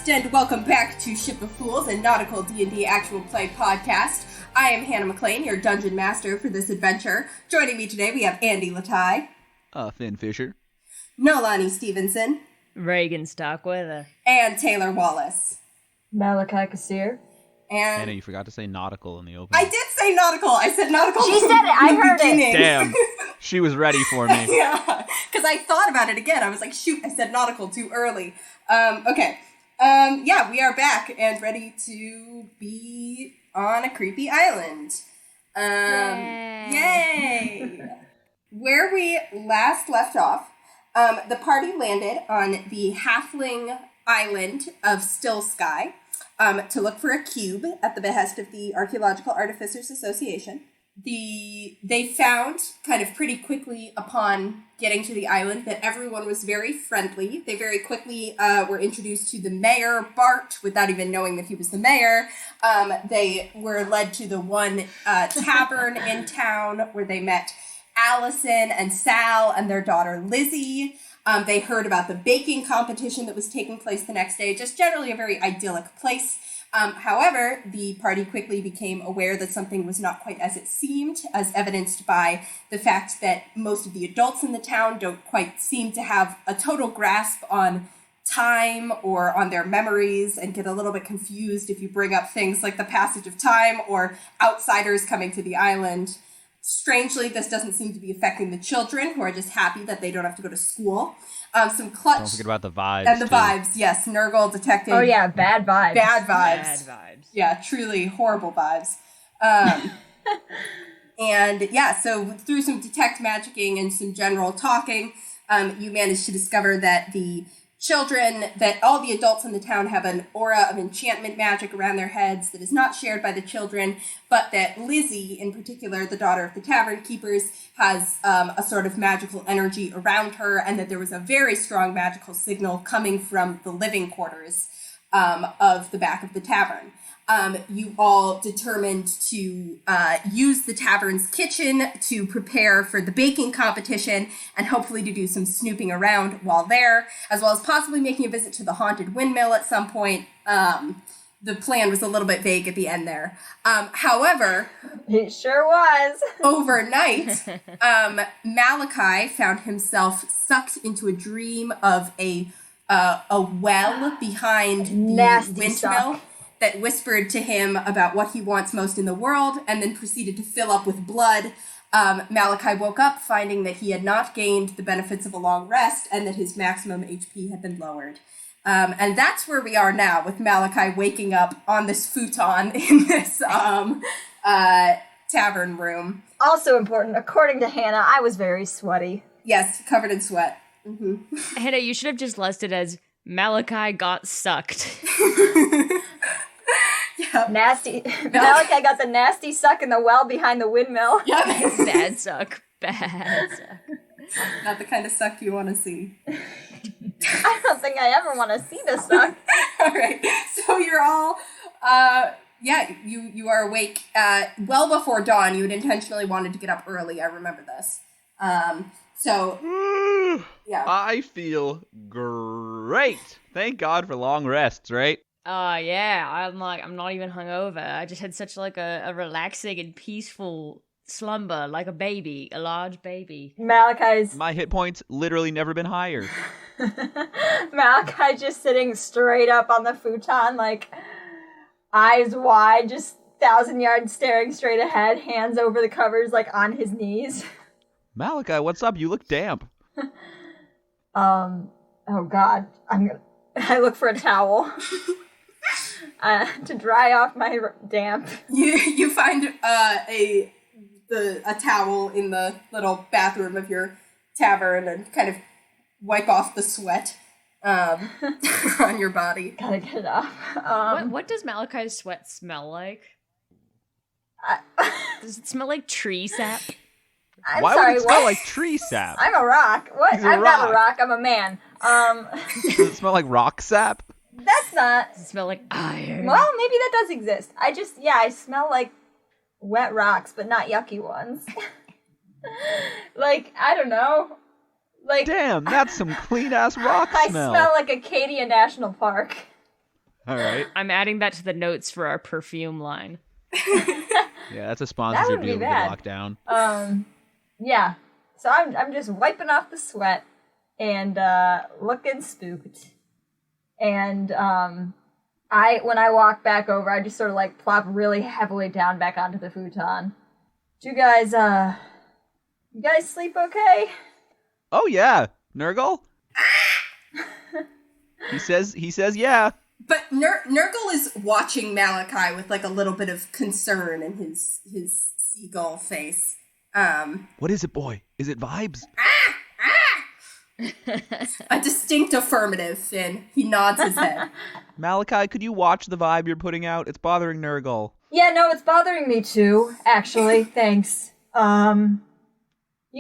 and welcome back to Ship of Fools, a nautical D&D actual play podcast. I am Hannah McLean, your dungeon master for this adventure. Joining me today, we have Andy Latai. Finn Fisher. Nolani Stevenson. Regin Stockweather. And Taylor Wallace. Malachi Kassir. And Hannah, you forgot to say nautical in the opening. I did say nautical. I said nautical. She said it. I heard beginning. it. Damn. She was ready for me. Yeah, because I thought about it again. I was like, shoot, I said nautical too early. Okay. Yeah, we are back and ready to be on a creepy island. Yay! Where we last left off, the party landed on the Halfling island of Still Sky to look for a cube at the behest of the Archaeological Artificers Association. They found kind of pretty quickly upon getting to the island that everyone was very friendly. They very quickly were introduced to the mayor, Bart, without even knowing that he was the mayor. They were led to the one tavern in town where they met Allison and Sal and their daughter Lizzie. They heard about the baking competition that was taking place the next day. Just generally a very idyllic place. However, the party quickly became aware that something was not quite as it seemed, as evidenced by the fact that most of the adults in the town don't quite seem to have a total grasp on time or on their memories, and get a little bit confused if you bring up things like the passage of time or outsiders coming to the island. Strangely, this doesn't seem to be affecting the children, who are just happy that they don't have to go to school. Some clutch... Don't forget about the vibes, and the too. Vibes, yes. Nurgle detected... Oh, yeah, bad vibes. Bad vibes. Bad vibes. Yeah, truly horrible vibes. And, yeah, so through some detect magicking and some general talking, you managed to discover that the children, that all the adults in the town have an aura of enchantment magic around their heads that is not shared by the children, but that Lizzie, in particular, the daughter of the tavern keepers, has a sort of magical energy around her, and that there was a very strong magical signal coming from the living quarters of the back of the tavern. You all determined to use the tavern's kitchen to prepare for the baking competition and hopefully to do some snooping around while there, as well as possibly making a visit to the haunted windmill at some point. The plan was a little bit vague at the end there. However... It sure was. Overnight, Malachi found himself sucked into a dream of a well behind the windmill. Suck. That whispered to him about what he wants most in the world, and then proceeded to fill up with blood. Malachi woke up finding that he had not gained the benefits of a long rest, and that his maximum HP had been lowered. And that's where we are now, with Malachi waking up on this futon in this tavern room. Also important, according to Hannah, I was very sweaty. Yes, covered in sweat. Mm-hmm. Hannah, you should have just listed as Malachi got sucked. Yep. Nasty. Malachi got the nasty suck in the well behind the windmill. Yep. Bad suck. Bad suck. Not the kind of suck you want to see. I don't think I ever want to see this suck. All right. So you're all, you are awake well before dawn. You had intentionally wanted to get up early. I remember this. Yeah. I feel great. Thank God for long rests, right? Yeah, I'm not even hungover. I just had such like a relaxing and peaceful slumber, like a large baby. My hit points literally never been higher. Malachi just sitting straight up on the futon, like eyes wide, just 1,000 yards staring straight ahead, hands over the covers, like on his knees. Malachi, what's up? You look damp. Oh God, I look for a towel to dry off my damp. You find a towel in the little bathroom of your tavern and kind of wipe off the sweat on your body. Gotta get it off. What does Malachi's sweat smell like? Does it smell like tree sap? Why would it smell like tree sap? I'm a rock. What? I'm not a rock. I'm a man. Does it smell like rock sap? That's not. Does it smell like iron? Well, maybe that does exist. I smell like wet rocks, but not yucky ones. Like, I don't know. Like, damn, that's some clean ass rock I smell. smell like Acadia National Park. All right. I'm adding that to the notes for our perfume line. Yeah, that's a sponsorship wouldn't be deal we bad. can lock down. Yeah. So I'm just wiping off the sweat and looking spooked. And when I walk back over, I just sort of like plop really heavily down back onto the futon. Do you guys sleep okay? Oh yeah, Nurgle. He says yeah. But Nurgle is watching Malachi with like a little bit of concern in his seagull face. What is it, boy? Is it vibes? A distinct affirmative, and he nods his head. Malachi, could you watch the vibe you're putting out? It's bothering Nurgle. Yeah, no, it's bothering me too, actually. Thanks. You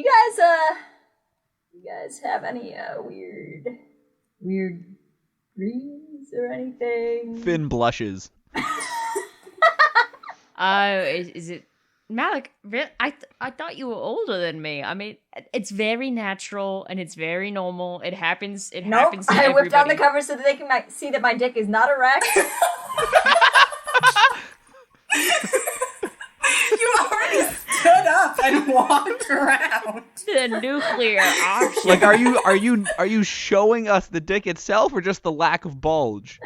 guys have any weird dreams or anything? Finn blushes. Is it Malik? I thought you were older than me. I mean, it's very natural and it's very normal. It happens. It happens to I everybody. whipped on the cover so that they can see that my dick is not erect. You already stood up and walked around. The nuclear option. Like, are you showing us the dick itself or just the lack of bulge?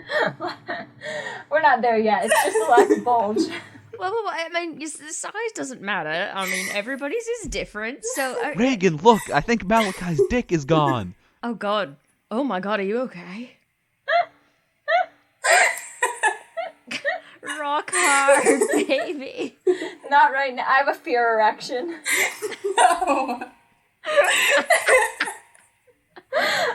We're not there yet. It's just a lack of bulge. Well, I mean, the size doesn't matter. I mean, everybody's is different. So, Regin, look, I think Malachi's dick is gone. oh God, oh my God, are you okay? Rock hard, baby. Not right now. I have a fear erection. No.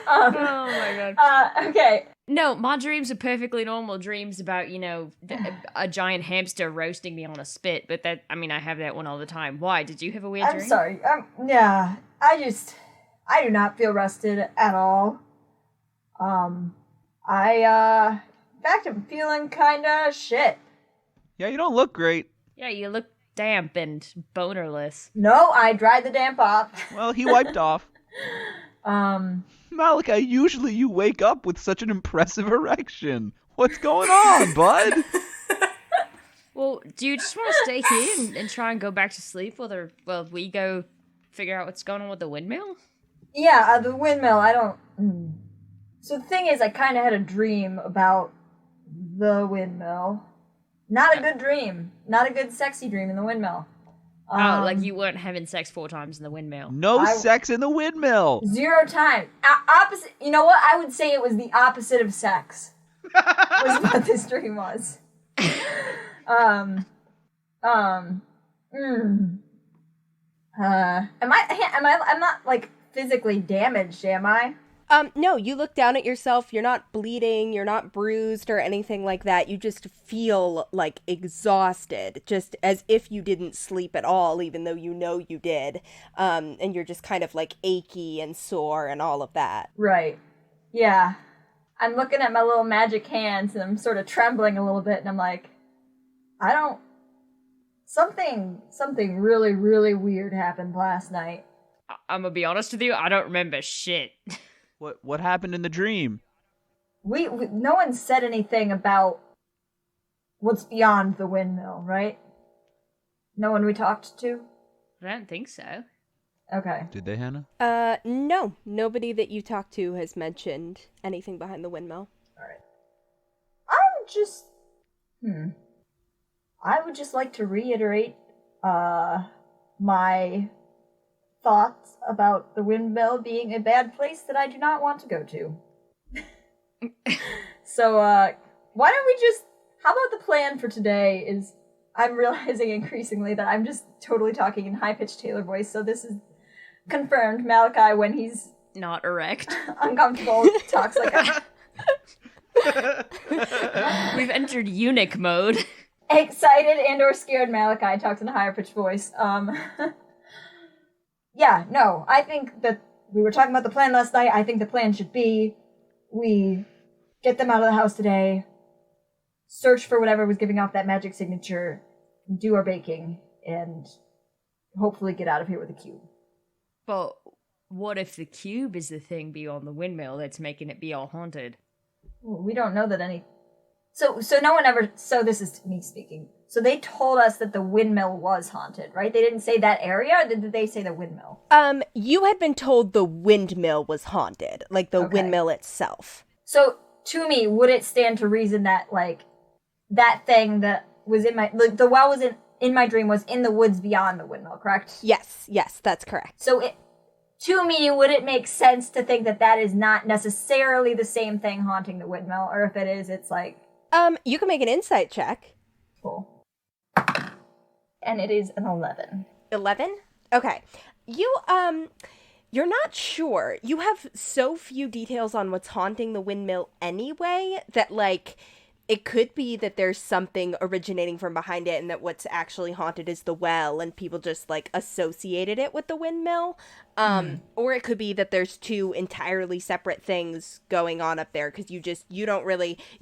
Oh my God. Okay. No, my dreams are perfectly normal dreams about, a giant hamster roasting me on a spit, but I have that one all the time. Why? Did you have a weird I'm dream? sorry. Yeah. I do not feel rested at all. In fact, I'm feeling kinda shit. Yeah, you don't look great. Yeah, you look damp and bonerless. No, I dried the damp off. Well, he wiped off. Malachi, usually you wake up with such an impressive erection. What's going on, bud? Well, do you just want to stay here and try and go back to sleep while we go figure out what's going on with the windmill? Yeah, the windmill, I don't... So the thing is, I kind of had a dream about the windmill. Not a good dream. Not a good sexy dream in the windmill. Like you weren't having sex 4 times in the windmill. No sex in the windmill. 0 time. Opposite. You know what? I would say it was the opposite of sex. Was what this dream was. Am I? I'm not like physically damaged, am I? No, you look down at yourself, you're not bleeding, you're not bruised or anything like that. You just feel like exhausted, just as if you didn't sleep at all, even though you know you did. And you're just kind of like achy and sore and all of that. Right. Yeah. I'm looking at my little magic hands and I'm sort of trembling a little bit and I'm like, something really, really weird happened last night. I'm gonna be honest with you, I don't remember shit. What happened in the dream? We no one said anything about what's beyond the windmill, right? No one we talked to? I don't think so. Okay. Did they, Hannah? No. Nobody that you talked to has mentioned anything behind the windmill. Alright. I would just like to reiterate, my thoughts about the windmill being a bad place that I do not want to go to. So, why don't we how about the plan for today is, I'm realizing increasingly that I'm just totally talking in high-pitched Taylor voice, so this is confirmed. Malachi, when he's Not erect. uncomfortable, talks like We've entered eunuch mode. excited and or scared Malachi talks in a higher pitched voice. Yeah, no, I think that we were talking about the plan last night. I think the plan should be we get them out of the house today, search for whatever was giving off that magic signature, do our baking, and hopefully get out of here with a cube. But what if the cube is the thing beyond the windmill that's making it be all haunted? We don't know that any So no one ever. So this is me speaking. So they told us that the windmill was haunted, right? They didn't say that area, or did they say the windmill? You had been told the windmill was haunted, like the windmill itself. So to me, would it stand to reason that like that thing that was in my the well was in my dream was in the woods beyond the windmill, correct? Yes, that's correct. So to me, would it make sense to think that that is not necessarily the same thing haunting the windmill, or if it is, it's like you can make an insight check. Cool. And it is an 11. 11? Okay. You're not sure. You have so few details on what's haunting the windmill anyway that, like, it could be that there's something originating from behind it and that what's actually haunted is the well and people just, like, associated it with the windmill. Or it could be that there's two entirely separate things going on up there because you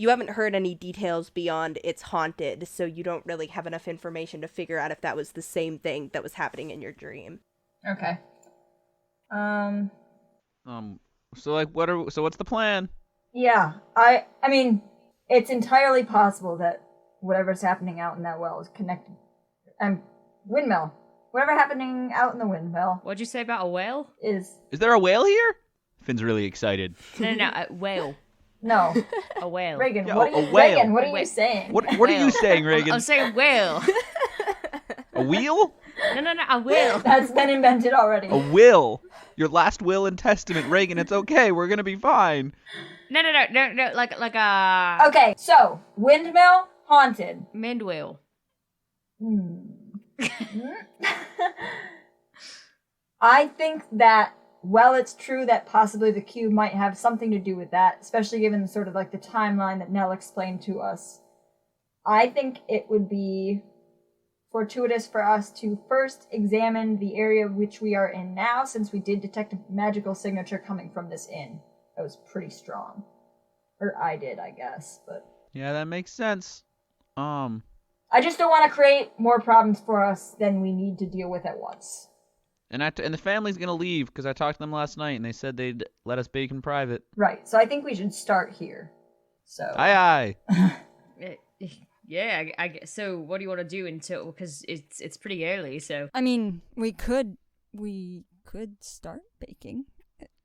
haven't heard any details beyond it's haunted, so you don't really have enough information to figure out if that was the same thing that was happening in your dream. Okay. So what's the plan? Yeah, I mean, it's entirely possible that whatever's happening out in that well is connected. Windmill. Whatever happening out in the windmill. What'd you say about a whale? Is there a whale here? Finn's really excited. No, a whale. No. A whale. Regin, Yeah, what a whale. Regin, what are you saying? What are you saying, Regin? I'm saying whale. A wheel? No, a whale. That's been invented already. A will. Your last will and testament, Regin. It's okay. We're gonna be fine. No, like a... Okay, so, windmill, haunted. Mind whale. I think that, well, it's true that possibly the cube might have something to do with that, especially given sort of like the timeline that Nell explained to us. I think it would be fortuitous for us to first examine the area which we are in now, since we did detect a magical signature coming from this inn. That was pretty strong. Or I did, I guess, but... Yeah, that makes sense. I just don't want to create more problems for us than we need to deal with at once. And the family's gonna leave because I talked to them last night and they said they'd let us bake in private. Right, so I think we should start here. So. Aye. Yeah, I guess. So what do you want to do until, because it's pretty early, so. I mean, we could start baking.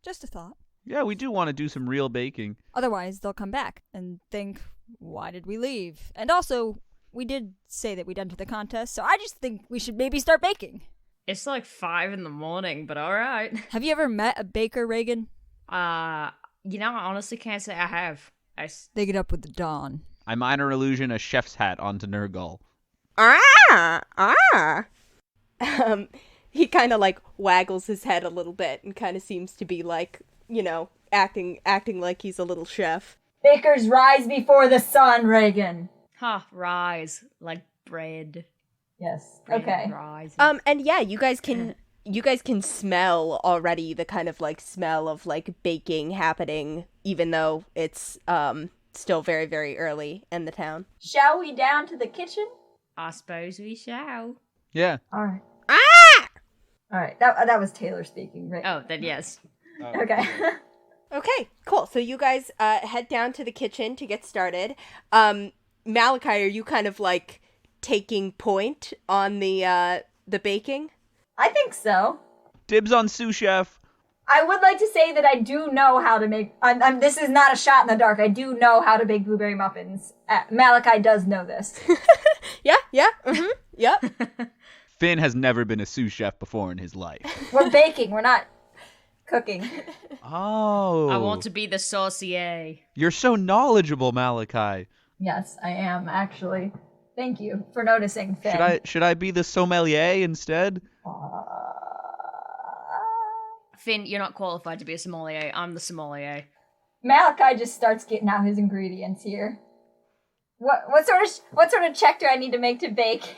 Just a thought. Yeah, we do want to do some real baking. Otherwise, they'll come back and think, why did we leave? And also, we did say that we'd enter the contest, so I just think we should maybe start baking. It's like 5 a.m, but alright. Have you ever met a baker, Regin? I honestly can't say I have. They get up with the dawn. I minor illusion a chef's hat onto Nurgle. He kind of like waggles his head a little bit and kind of seems to be like, acting like he's a little chef. Bakers rise before the sun, Regin. Rise like bread. Yes. Bread Okay. Rise. And yeah, you guys can smell already the kind of like smell of like baking happening, even though it's still very, very early in the town. Shall we down to the kitchen? I suppose we shall. Yeah. All right. All right. That was Taylor speaking, right? Oh, then yes. Okay. Okay, cool. So you guys head down to the kitchen to get started. Malachi, are you kind of like taking point on the baking? I think so. Dibs on sous chef. I would like to say that I do know how to make... this is not a shot in the dark. I do know how to bake blueberry muffins. Malachi does know this. Yeah, yep. Finn has never been a sous chef before in his life. We're baking. We're not cooking. Oh. I want to be the saucier. You're so knowledgeable, Malachi. Yes, I am, actually. Thank you for noticing, Finn. Should I be the sommelier instead? Finn, you're not qualified to be a sommelier. I'm the sommelier. Malachi just starts getting out his ingredients here. What sort of check do I need to make to bake?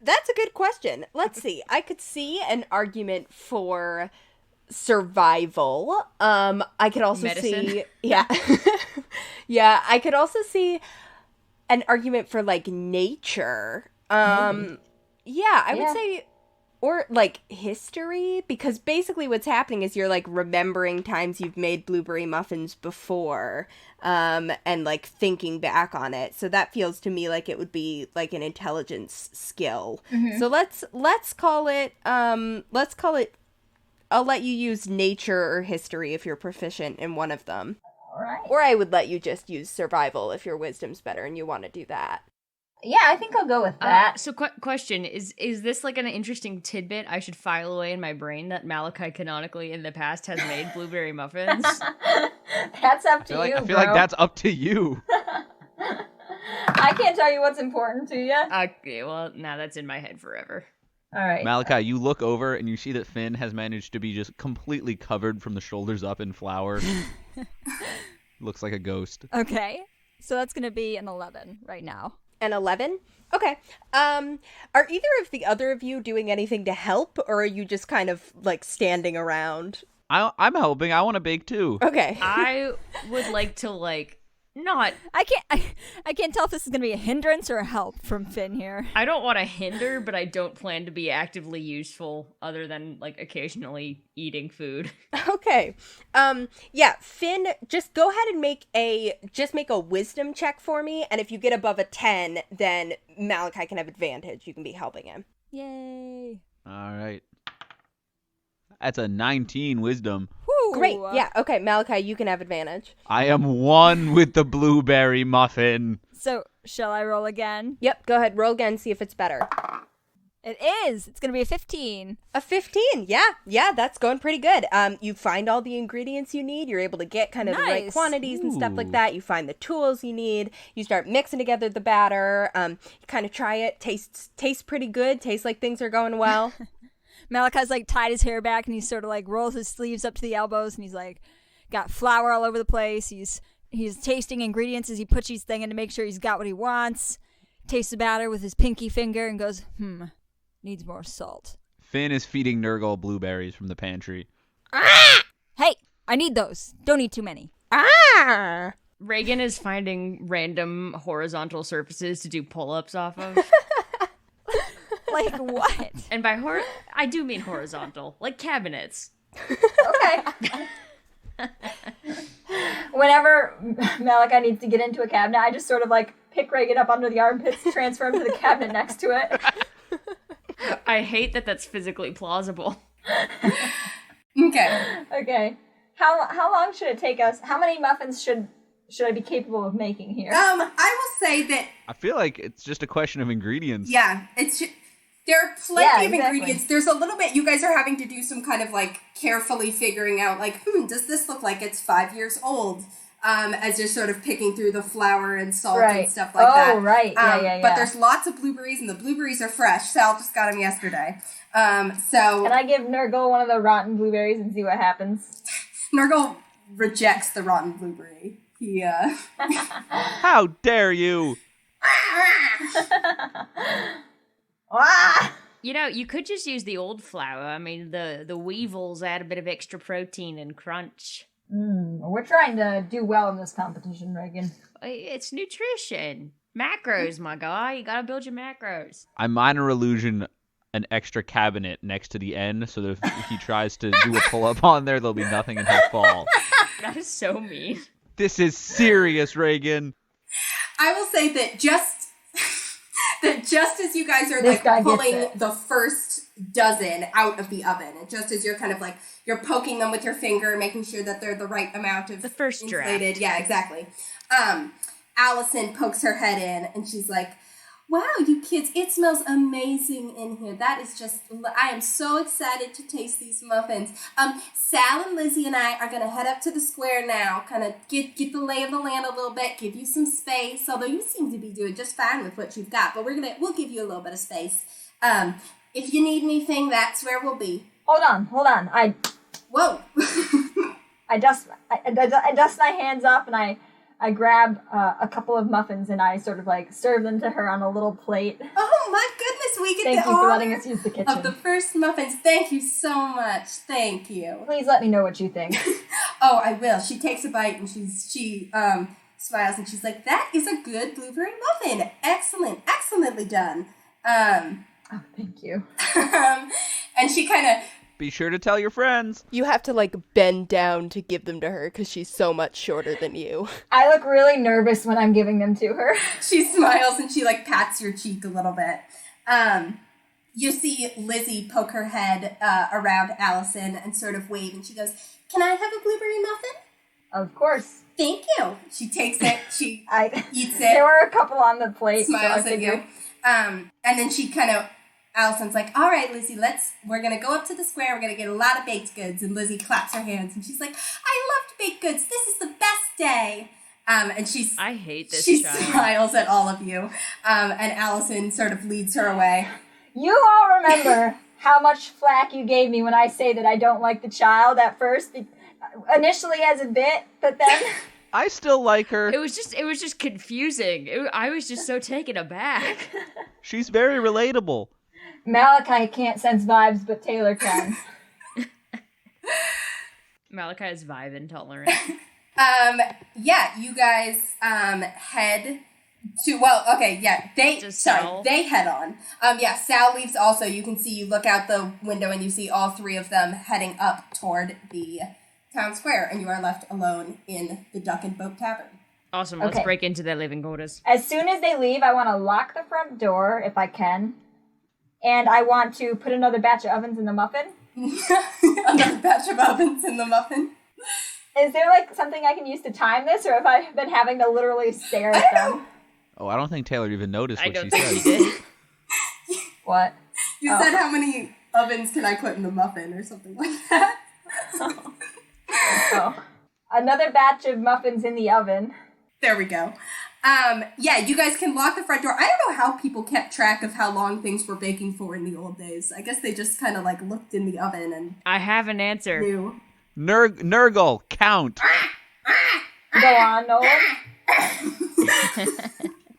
That's a good question. Let's see. I could see an argument for survival. I could also see yeah. Yeah, I could also see an argument for like nature. Yeah, I would say or like history, because basically what's happening is you're like remembering times you've made blueberry muffins before, and like thinking back on it. So that feels to me like it would be like an intelligence skill. So let's call it I'll let you use nature or history if you're proficient in one of them. All right. Or I would let you just use survival if your wisdom's better and you want to do that. Yeah, I think I'll go with that. So question, is this like an interesting tidbit I should file away in my brain that Malachi canonically in the past has made blueberry muffins? That's up to you, I feel like that's up to you. I can't tell you what's important to you. Okay, well, now that's in my head forever. All right. Malachi, you look over and you see that Finn has managed to be just completely covered from the shoulders up in flour. Looks like a ghost. Okay. So that's going to be an 11 right now. An 11? Okay. Are either of the other of you doing anything to help, or are you just kind of like standing around? I'm helping. I want to bake too. Okay. I would like to not. I can't tell if this is going to be a hindrance or a help from Finn here. I don't want to hinder, but I don't plan to be actively useful other than like occasionally eating food. Okay. Yeah, Finn, just go ahead and make a wisdom check for me, and if you get above a 10, then Malachi can have advantage. You can be helping him. Yay. All right. That's a 19 wisdom. Woo. Great. Yeah, okay, Malachi, you can have advantage. I am one with the blueberry muffin. So, shall I roll again? Yep, go ahead, roll again, see if it's better. It is. It's going to be a 15. A 15, yeah, that's going pretty good. You find all the ingredients you need. You're able to get kind of the right Nice. quantities and stuff like Ooh. that. You find the tools you need. You start mixing together the batter. You kind of try it. Tastes pretty good. Tastes like things are going well. Malachi's like tied his hair back and he sort of like rolls his sleeves up to the elbows and he's like got flour all over the place. He's tasting ingredients as he puts each thing in to make sure he's got what he wants. Tastes the batter with his pinky finger and goes, needs more salt. Finn is feeding Nurgle blueberries from the pantry. Hey, I need those. Don't eat too many. Regin is finding random horizontal surfaces to do pull-ups off of. Like what? And by I do mean horizontal, like cabinets. Okay. Whenever Malachi needs to get into a cabinet, I just sort of like pick Regin up under the armpits, transfer him to the cabinet next to it. I hate that that's physically plausible. Okay. Okay. How long should it take us? How many muffins should I be capable of making here? I will say that, I feel like it's just a question of ingredients. yeah, there are plenty of exactly. ingredients. There's a little bit, you guys are having to do some kind of like carefully figuring out like, does this look like it's 5 years old? As you're sort of picking through the flour and salt and stuff like that. Oh, right. Yeah. But there's lots of blueberries, and the blueberries are fresh. Sal just got them yesterday. So Can I give Nurgle one of the rotten blueberries and see what happens? Nurgle rejects the rotten blueberry. He, How dare you? Ah! You know, you could just use the old flour. I mean, the weevils add a bit of extra protein and crunch. We're trying to do well in this competition, Regin. It's nutrition. Macros, my guy. You gotta build your macros. I minor illusion an extra cabinet next to the end so that if he tries to do a pull-up on there, there'll be nothing and he'll fall. That is so mean. This is serious, Regin. I will say that just as you guys are This like guy gets pulling it. the first dozen out of the oven, and just as you're kind of like you're poking them with your finger, making sure that they're the right amount of The first draft. inflated. Yeah, exactly. Allison pokes her head in, and she's like, "Wow, you kids! It smells amazing in here. That is just. I am so excited to taste these muffins. Sal and Lizzie and I are gonna head up to the square now. Kind of get the lay of the land a little bit. Give you some space. Although you seem to be doing just fine with what you've got, but we'll give you a little bit of space. If you need anything, that's where we'll be. Hold on. Whoa." I dust my hands off and I grab a couple of muffins and I sort of like serve them to her on a little plate. Oh my goodness, we get Thank the you for letting honor us use the kitchen. of the first muffins. Thank you so much. Thank you. Please let me know what you think. Oh, I will. She takes a bite and she smiles and she's like, "That is a good blueberry muffin. Excellently done." Oh, thank you. And she kind of... Be sure to tell your friends. You have to, like, bend down to give them to her because she's so much shorter than you. I look really nervous when I'm giving them to her. She smiles and she, like, pats your cheek a little bit. You see Lizzie poke her head around Allison and sort of wave, and she goes, "Can I have a blueberry muffin?" Of course. Thank you. She takes it, she eats it. There were a couple on the plate. Smiles at you. And then she kind of, Allison's like, "All right, Lizzie, we're going to go up to the square. We're going to get a lot of baked goods." And Lizzie claps her hands and she's like, "I loved baked goods. This is the best day." And I hate this she child. smiles at all of you. And Allison sort of leads her away. You all remember how much flack you gave me when I say that I don't like the child at first, initially as a bit, but then... I still like her. It was just confusing. I was just so taken aback. She's very relatable. Malachi can't sense vibes, but Taylor can. Malachi is vibe intolerant. Yeah, you guys head to, they head on. Sal leaves also. You can see, you look out the window and you see all three of them heading up toward the town square, and you are left alone in the Duck and Boat Tavern. Awesome, let's break into their living quarters. As soon as they leave, I want to lock the front door, if I can, and I want to put another batch of ovens in the muffin. Another batch of ovens in the muffin? Is there, like, something I can use to time this, or have I been having to literally stare at them? Oh, I don't think Taylor even noticed what she think said. she did. What? You said, "How many ovens can I put in the muffin?" or something like that. Oh. Another batch of muffins in the oven. There we go. You guys can lock the front door. I don't know how people kept track of how long things were baking for in the old days. I guess they just kind of, like, looked in the oven and I have an answer. knew. Nurgle, count. Go on, Nolan.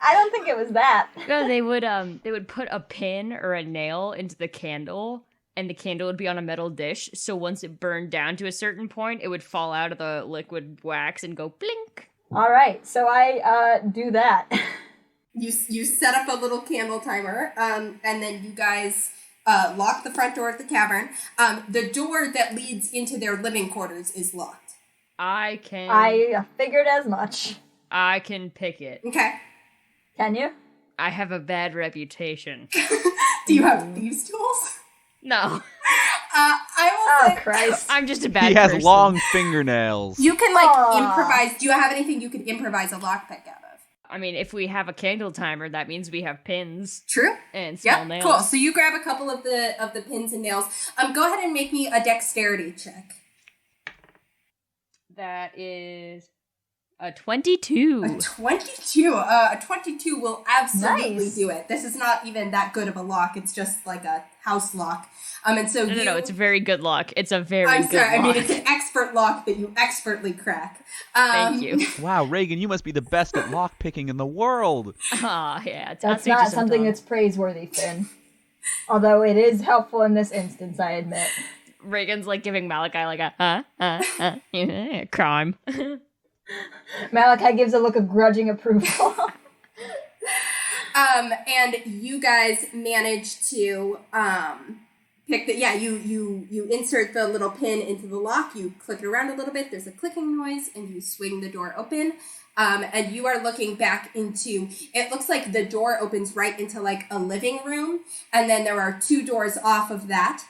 I don't think it was that. No, they would put a pin or a nail into the candle, and the candle would be on a metal dish, so once it burned down to a certain point, it would fall out of the liquid wax and go blink. All right, so I do that. You set up a little candle timer, and then you guys lock the front door of the tavern. The door that leads into their living quarters is locked. I figured as much. I can pick it. Okay. Can you? I have a bad reputation. Do you have thieves' tools? No. I will say, Christ. I'm just a bad He has person. long fingernails. you can, improvise. Do you have anything you could improvise a lockpick out of? I mean, if we have a candle timer, that means we have pins. True. And small Yep, nails. cool. So you grab a couple of the pins and nails. Go ahead and make me a dexterity check. That is a 22. A 22. A 22 will absolutely Nice. do it. This is not even that good of a lock. It's just like a house lock. And so No, it's a very good lock. It's a very I'm good sorry. lock. I mean, it's an expert lock that you expertly crack. Thank you. Wow, Regin, you must be the best at lock picking in the world. Ah, yeah. That's not something that's praiseworthy, Finn. Although it is helpful in this instance, I admit. Reagan's like giving Malachi like a crime. Malachi gives a look of grudging approval. And you guys manage to pick the you insert the little pin into the lock. You click it around a little bit. There's a clicking noise, and you swing the door open. And you are looking back into. It looks like the door opens right into like a living room, and then there are two doors off of that.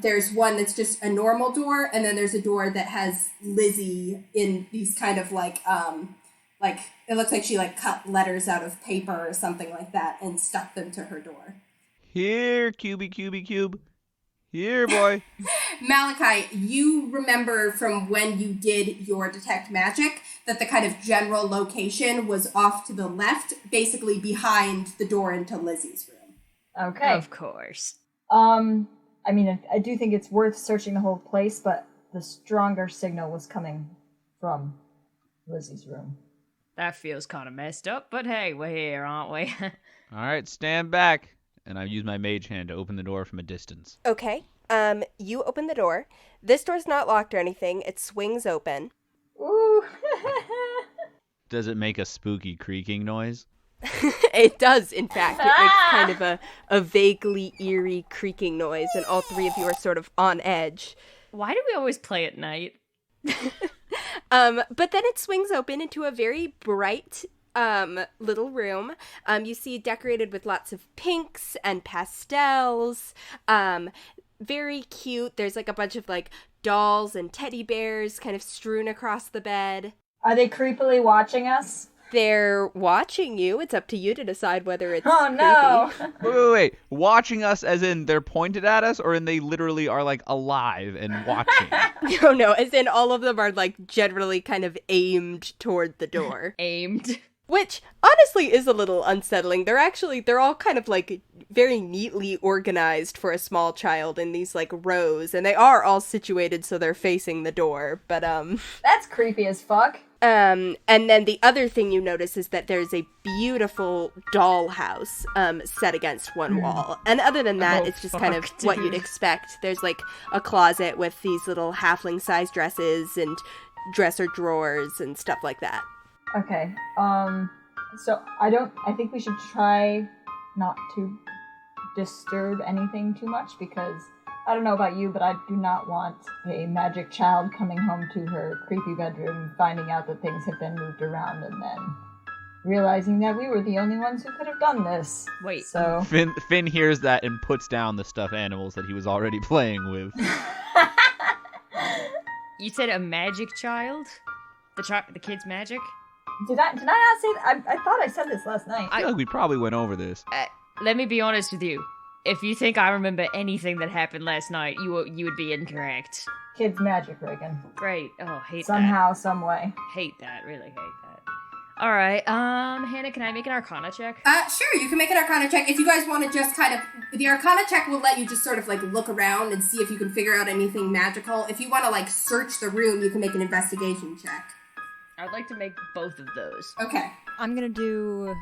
There's one that's just a normal door, and then there's a door that has Lizzie in these kind of like it looks like she like cut letters out of paper or something like that and stuck them to her door. Here, cube. Here, boy. Malachi, you remember from when you did your detect magic that the kind of general location was off to the left, basically behind the door into Lizzie's room. Okay. Of course. I mean, I do think it's worth searching the whole place, but the stronger signal was coming from Lizzie's room. That feels kind of messed up, but hey, we're here, aren't we? All right, stand back. And I use my mage hand to open the door from a distance. Okay. You open the door. This door's not locked or anything. It swings open. Ooh. Does it make a spooky creaking noise? It does, in fact. It makes kind of a vaguely eerie creaking noise, and all three of you are sort of on edge. Why do we always play at night? But then it swings open into a very bright little room. You see decorated with lots of pinks and pastels. Very cute. There's like a bunch of like dolls and teddy bears kind of strewn across the bed. Are they creepily watching us? They're watching you. It's up to you to decide whether it's Oh no! Wait. Watching us as in they're pointed at us, or in they literally are like alive and watching? No, as in all of them are like generally kind of aimed toward the door. Aimed. Which honestly is a little unsettling. They're all kind of like very neatly organized for a small child in these like rows, and they are all situated so they're facing the door. But That's creepy as fuck. and then the other thing you notice is that there's a beautiful dollhouse set against one wall. And other than that, it's just kind of what you'd expect. There's like a closet with these little halfling size dresses and dresser drawers and stuff like that. Okay. So I think we should try not to disturb anything too much, because I don't know about you, but I do not want a magic child coming home to her creepy bedroom, finding out that things have been moved around, and then realizing that we were the only ones who could have done this. Wait. So Finn hears that and puts down the stuffed animals that he was already playing with. You said a magic child? The kid's magic? did I not say that? I thought I said this last night. I feel like we probably went over this. Let me be honest with you. If you think I remember anything that happened last night, you would be incorrect. Kid's magic, Regin. Great. Oh, hate Somehow, some way. that. Hate that. Really hate that. All right. Hannah, can I make an Arcana check? Sure, you can make an Arcana check. If you guys want to just kind of... The Arcana check will let you just sort of, like, look around and see if you can figure out anything magical. If you want to, like, search the room, you can make an investigation check. I'd like to make both of those. Okay. I'm gonna do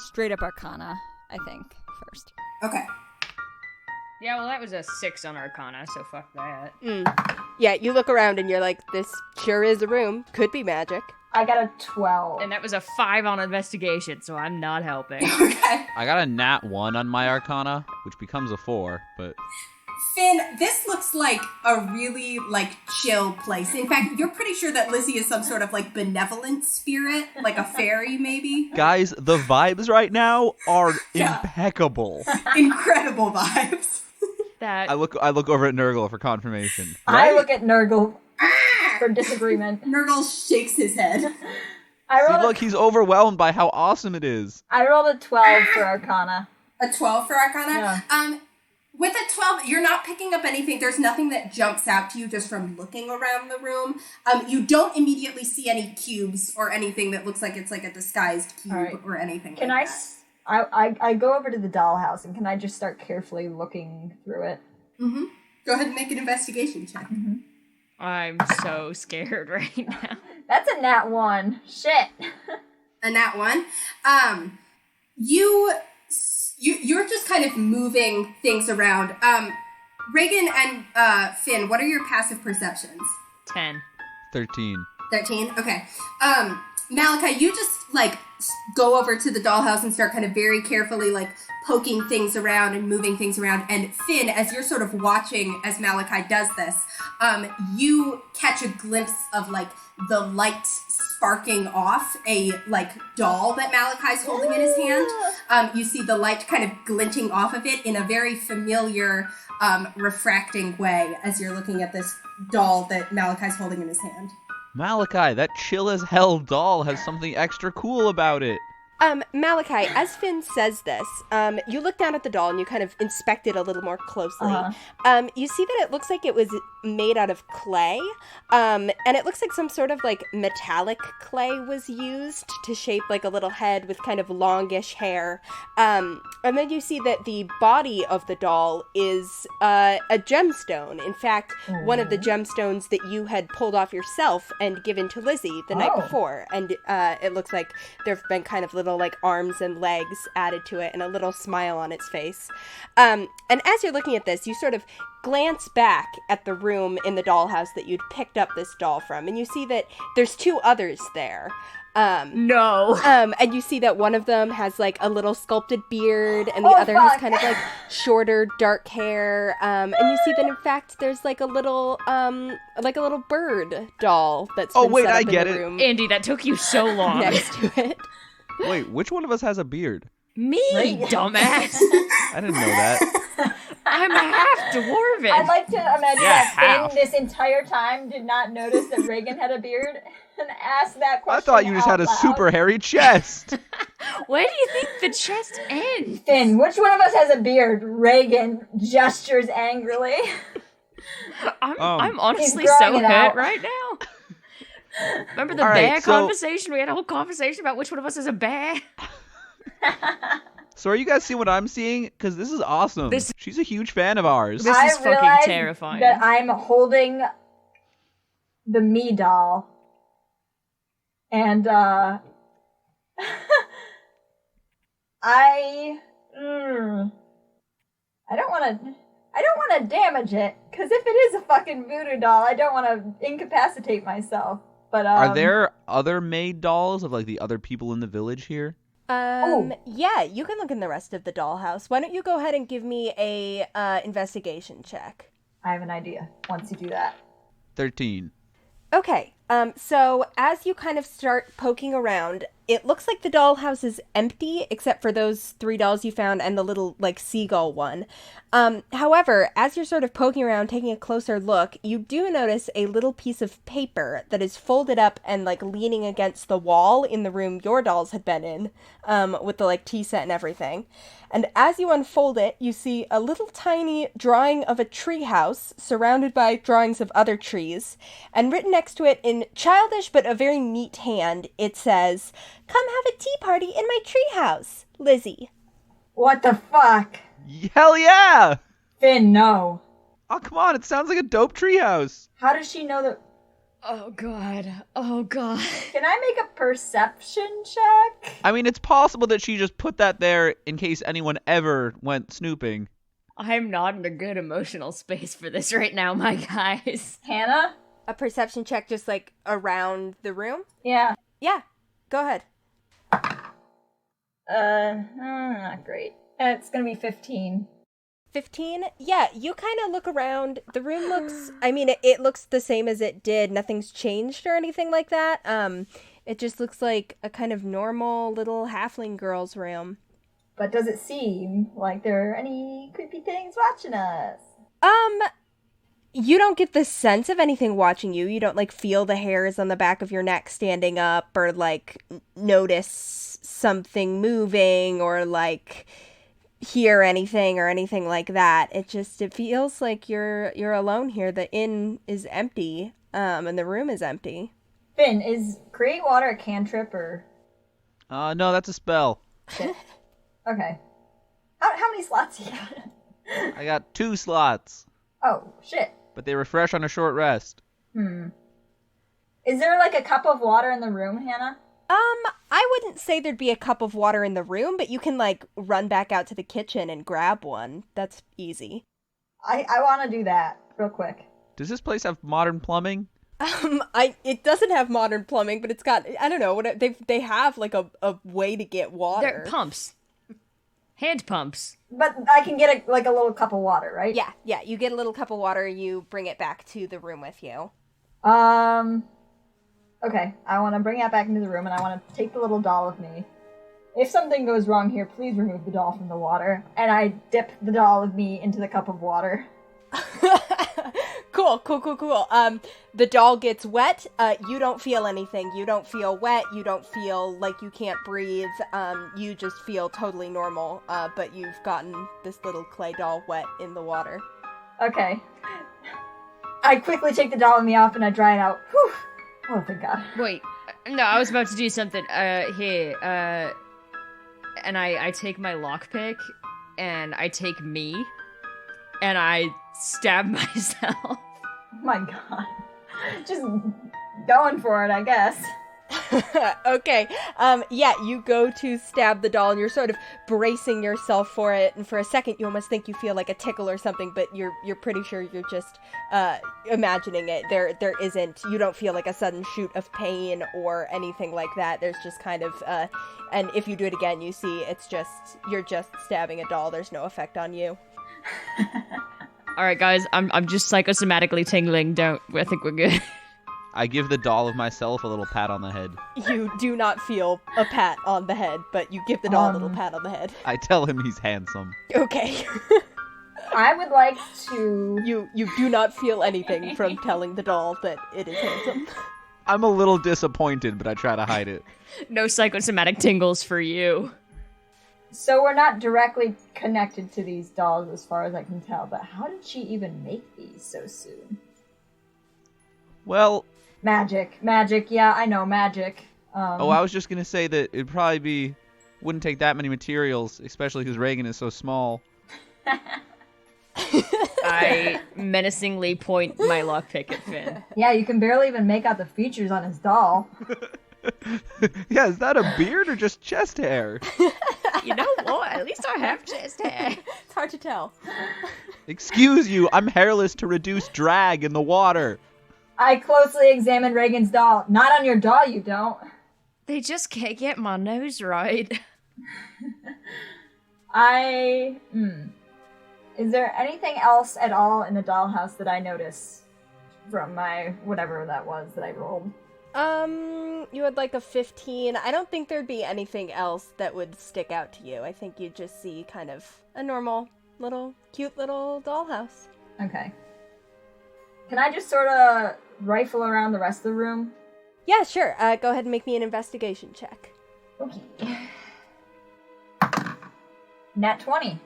straight up Arcana, I think, first. Okay. Yeah, well, that was a 6 on Arcana, so fuck that. Yeah, you look around and you're like, this sure is a room. Could be magic. I got a 12. And that was a 5 on investigation, so I'm not helping. Okay. I got a nat 1 on my Arcana, which becomes a 4, but... Finn, this looks like a really, like, chill place. In fact, you're pretty sure that Lizzie is some sort of, like, benevolent spirit, like a fairy, maybe? Guys, the vibes right now are Yeah. impeccable. Incredible vibes. That I look over at Nurgle for confirmation. I Right? look at Nurgle for disagreement. Nurgle shakes his head. See, look, he's overwhelmed by how awesome it is. I rolled a 12 for Arcana. A 12 for Arcana? Yeah. With a 12, you're not picking up anything. There's nothing that jumps out to you just from looking around the room. You don't immediately see any cubes or anything that looks like it's like a disguised cube or anything Can like that. I go over to the dollhouse, and can I just start carefully looking through it? Mm-hmm. Go ahead and make an investigation check. Mm-hmm. I'm so scared right now. That's a nat 1. Shit. A nat 1. You're just kind of moving things around. Regin and Finn, what are your passive perceptions? 10. 13. 13? Okay. Malachi, you just, like, go over to the dollhouse and start kind of very carefully, like, poking things around and moving things around. And Finn, as you're sort of watching as Malachi does this, you catch a glimpse of, like, the light sparking off a, like, doll that Malachi's holding in his hand. You see the light kind of glinting off of it in a very familiar, refracting way as you're looking at this doll that Malachi's holding in his hand. Malachi, that chill as hell doll has something extra cool about it. Malachi, as Finn says this, you look down at the doll and you kind of inspect it a little more closely. You see that it looks like it was made out of clay, and it looks like some sort of, like, metallic clay was used to shape, like, a little head with kind of longish hair. And then you see that the body of the doll is a gemstone. In fact, one of the gemstones that you had pulled off yourself and given to Lizzie the night before. And it looks like there have been kind of little, like, arms and legs added to it and a little smile on its face. And as you're looking at this, you sort of glance back at the room in the dollhouse that you'd picked up this doll from, and you see that there's 2 others there. No. And you see that one of them has like a little sculpted beard, and the Oh, other fuck. has kind of like shorter, dark hair. And you see that in fact there's like a little bird doll that's Oh, been wait, set up I in get the it. room Andy, that took you so long. next to it. Wait, which one of us has a beard? Me, Right. dumbass. I didn't know that. I'm a half dwarven. I'd like to imagine Yeah, that Finn half. this entire time did not notice that Regin had a beard and asked that question. I thought you just had a out loud. super hairy chest. Where do you think the chest ends? Finn, which one of us has a beard? Regin gestures angrily. I'm honestly He's so growing hurt it out. right now. Remember the All right, bear so- conversation? We had a whole conversation about which one of us is a bear. So are you guys seeing what I'm seeing? Because this is awesome. This- She's a huge fan of ours. This I is fucking realize terrifying. that I'm holding the me doll, and I don't want to damage it, because if it is a fucking voodoo doll, I don't want to incapacitate myself. But Are there other maid dolls of like the other people in the village here? Yeah, you can look in the rest of the dollhouse. Why don't you go ahead and give me a investigation check? I have an idea. Once you do that, 13. Okay, so as you kind of start poking around, it looks like the dollhouse is empty except for those 3 dolls you found and the little, like, seagull one. However, as you're sort of poking around, taking a closer look, you do notice a little piece of paper that is folded up and, like, leaning against the wall in the room your dolls had been in, with the, like, tea set and everything. And as you unfold it, you see a little tiny drawing of a tree house surrounded by drawings of other trees. And written next to it in childish but a very neat hand, it says, "Come have a tea party in my tree house, Lizzie." what the fuck, Hell yeah! Finn? No. Oh, come on. It sounds like a dope treehouse. How does she know that? Oh god. Oh god. Can I make a perception check? I mean, it's possible that she just put that there in case anyone ever went snooping. I'm not in a good emotional space for this right now, my guys. Hannah? A perception check just, like, around the room? Yeah. Yeah, go ahead. Not great. It's gonna be 15. 15? Yeah, you kind of look around. The room looks, I mean, it looks the same as it did. Nothing's changed or anything like that. It just looks like a kind of normal little halfling girl's room. But does it seem like there are any creepy things watching us? You don't get the sense of anything watching you. You don't, like, feel the hairs on the back of your neck standing up or, like, notice something moving or, like, hear anything or anything like that. It feels like you're alone here. The inn is empty, and the room is empty. Finn, is create water a cantrip or? No, that's a spell. Okay. How many slots do you got? I got 2 slots, Oh, shit. but they refresh on a short rest. Is there like a cup of water in the room, Hannah? I wouldn't say there'd be a cup of water in the room, but you can, like, run back out to the kitchen and grab one. That's easy. I want to do that real quick. Does this place have modern plumbing? It doesn't have modern plumbing, but it's got, I don't know, they have, like, a way to get water. They're pumps. Hand pumps. But I can get a little cup of water, right? Yeah, you get a little cup of water, you bring it back to the room with you. Okay, I want to bring that back into the room, and I want to take the little doll with me. If something goes wrong here, please remove the doll from the water. And I dip the doll of me into the cup of water. Cool. The doll gets wet. You don't feel anything. You don't feel wet. You don't feel like you can't breathe. You just feel totally normal. But you've gotten this little clay doll wet in the water. Okay. I quickly take the doll of me off, and I dry it out. Whew. Oh, thank God. Wait. No, I was about to do something. Here. And I take my lockpick, and I take me, and I stab myself. Oh my God. Just going for it, I guess. Okay. Yeah, you go to stab the doll and you're sort of bracing yourself for it, and for a second you almost think you feel like a tickle or something, but you're pretty sure you're just imagining it. There isn't, you don't feel like a sudden shoot of pain or anything like that. There's just kind of and if you do it again, you see you're just stabbing a doll. There's no effect on you. All right, guys, I'm just psychosomatically tingling. I think we're good. I give the doll of myself a little pat on the head. You do not feel a pat on the head, but you give the doll a little pat on the head. I tell him he's handsome. Okay. I would like to... You do not feel anything from telling the doll that it is handsome. I'm a little disappointed, but I try to hide it. No psychosomatic tingles for you. So we're not directly connected to these dolls as far as I can tell, but how did she even make these so soon? Well... Magic, yeah, I know, magic. I was just gonna say that wouldn't take that many materials, especially because Regin is so small. I menacingly point my lockpick at Finn. Yeah, you can barely even make out the features on his doll. Yeah, is that a beard or just chest hair? You know what? At least I have chest hair. It's hard to tell. Excuse you, I'm hairless to reduce drag in the water. I closely examined Regin's doll. Not on your doll, you don't. They just can't get my nose right. Is there anything else at all in the dollhouse that I notice from my whatever that was that I rolled? You had like a 15. I don't think there'd be anything else that would stick out to you. I think you'd just see kind of a normal cute little dollhouse. Okay. Can I just sort of rifle around the rest of the room? Yeah, sure. Go ahead and make me an investigation check. Okay. Nat 20.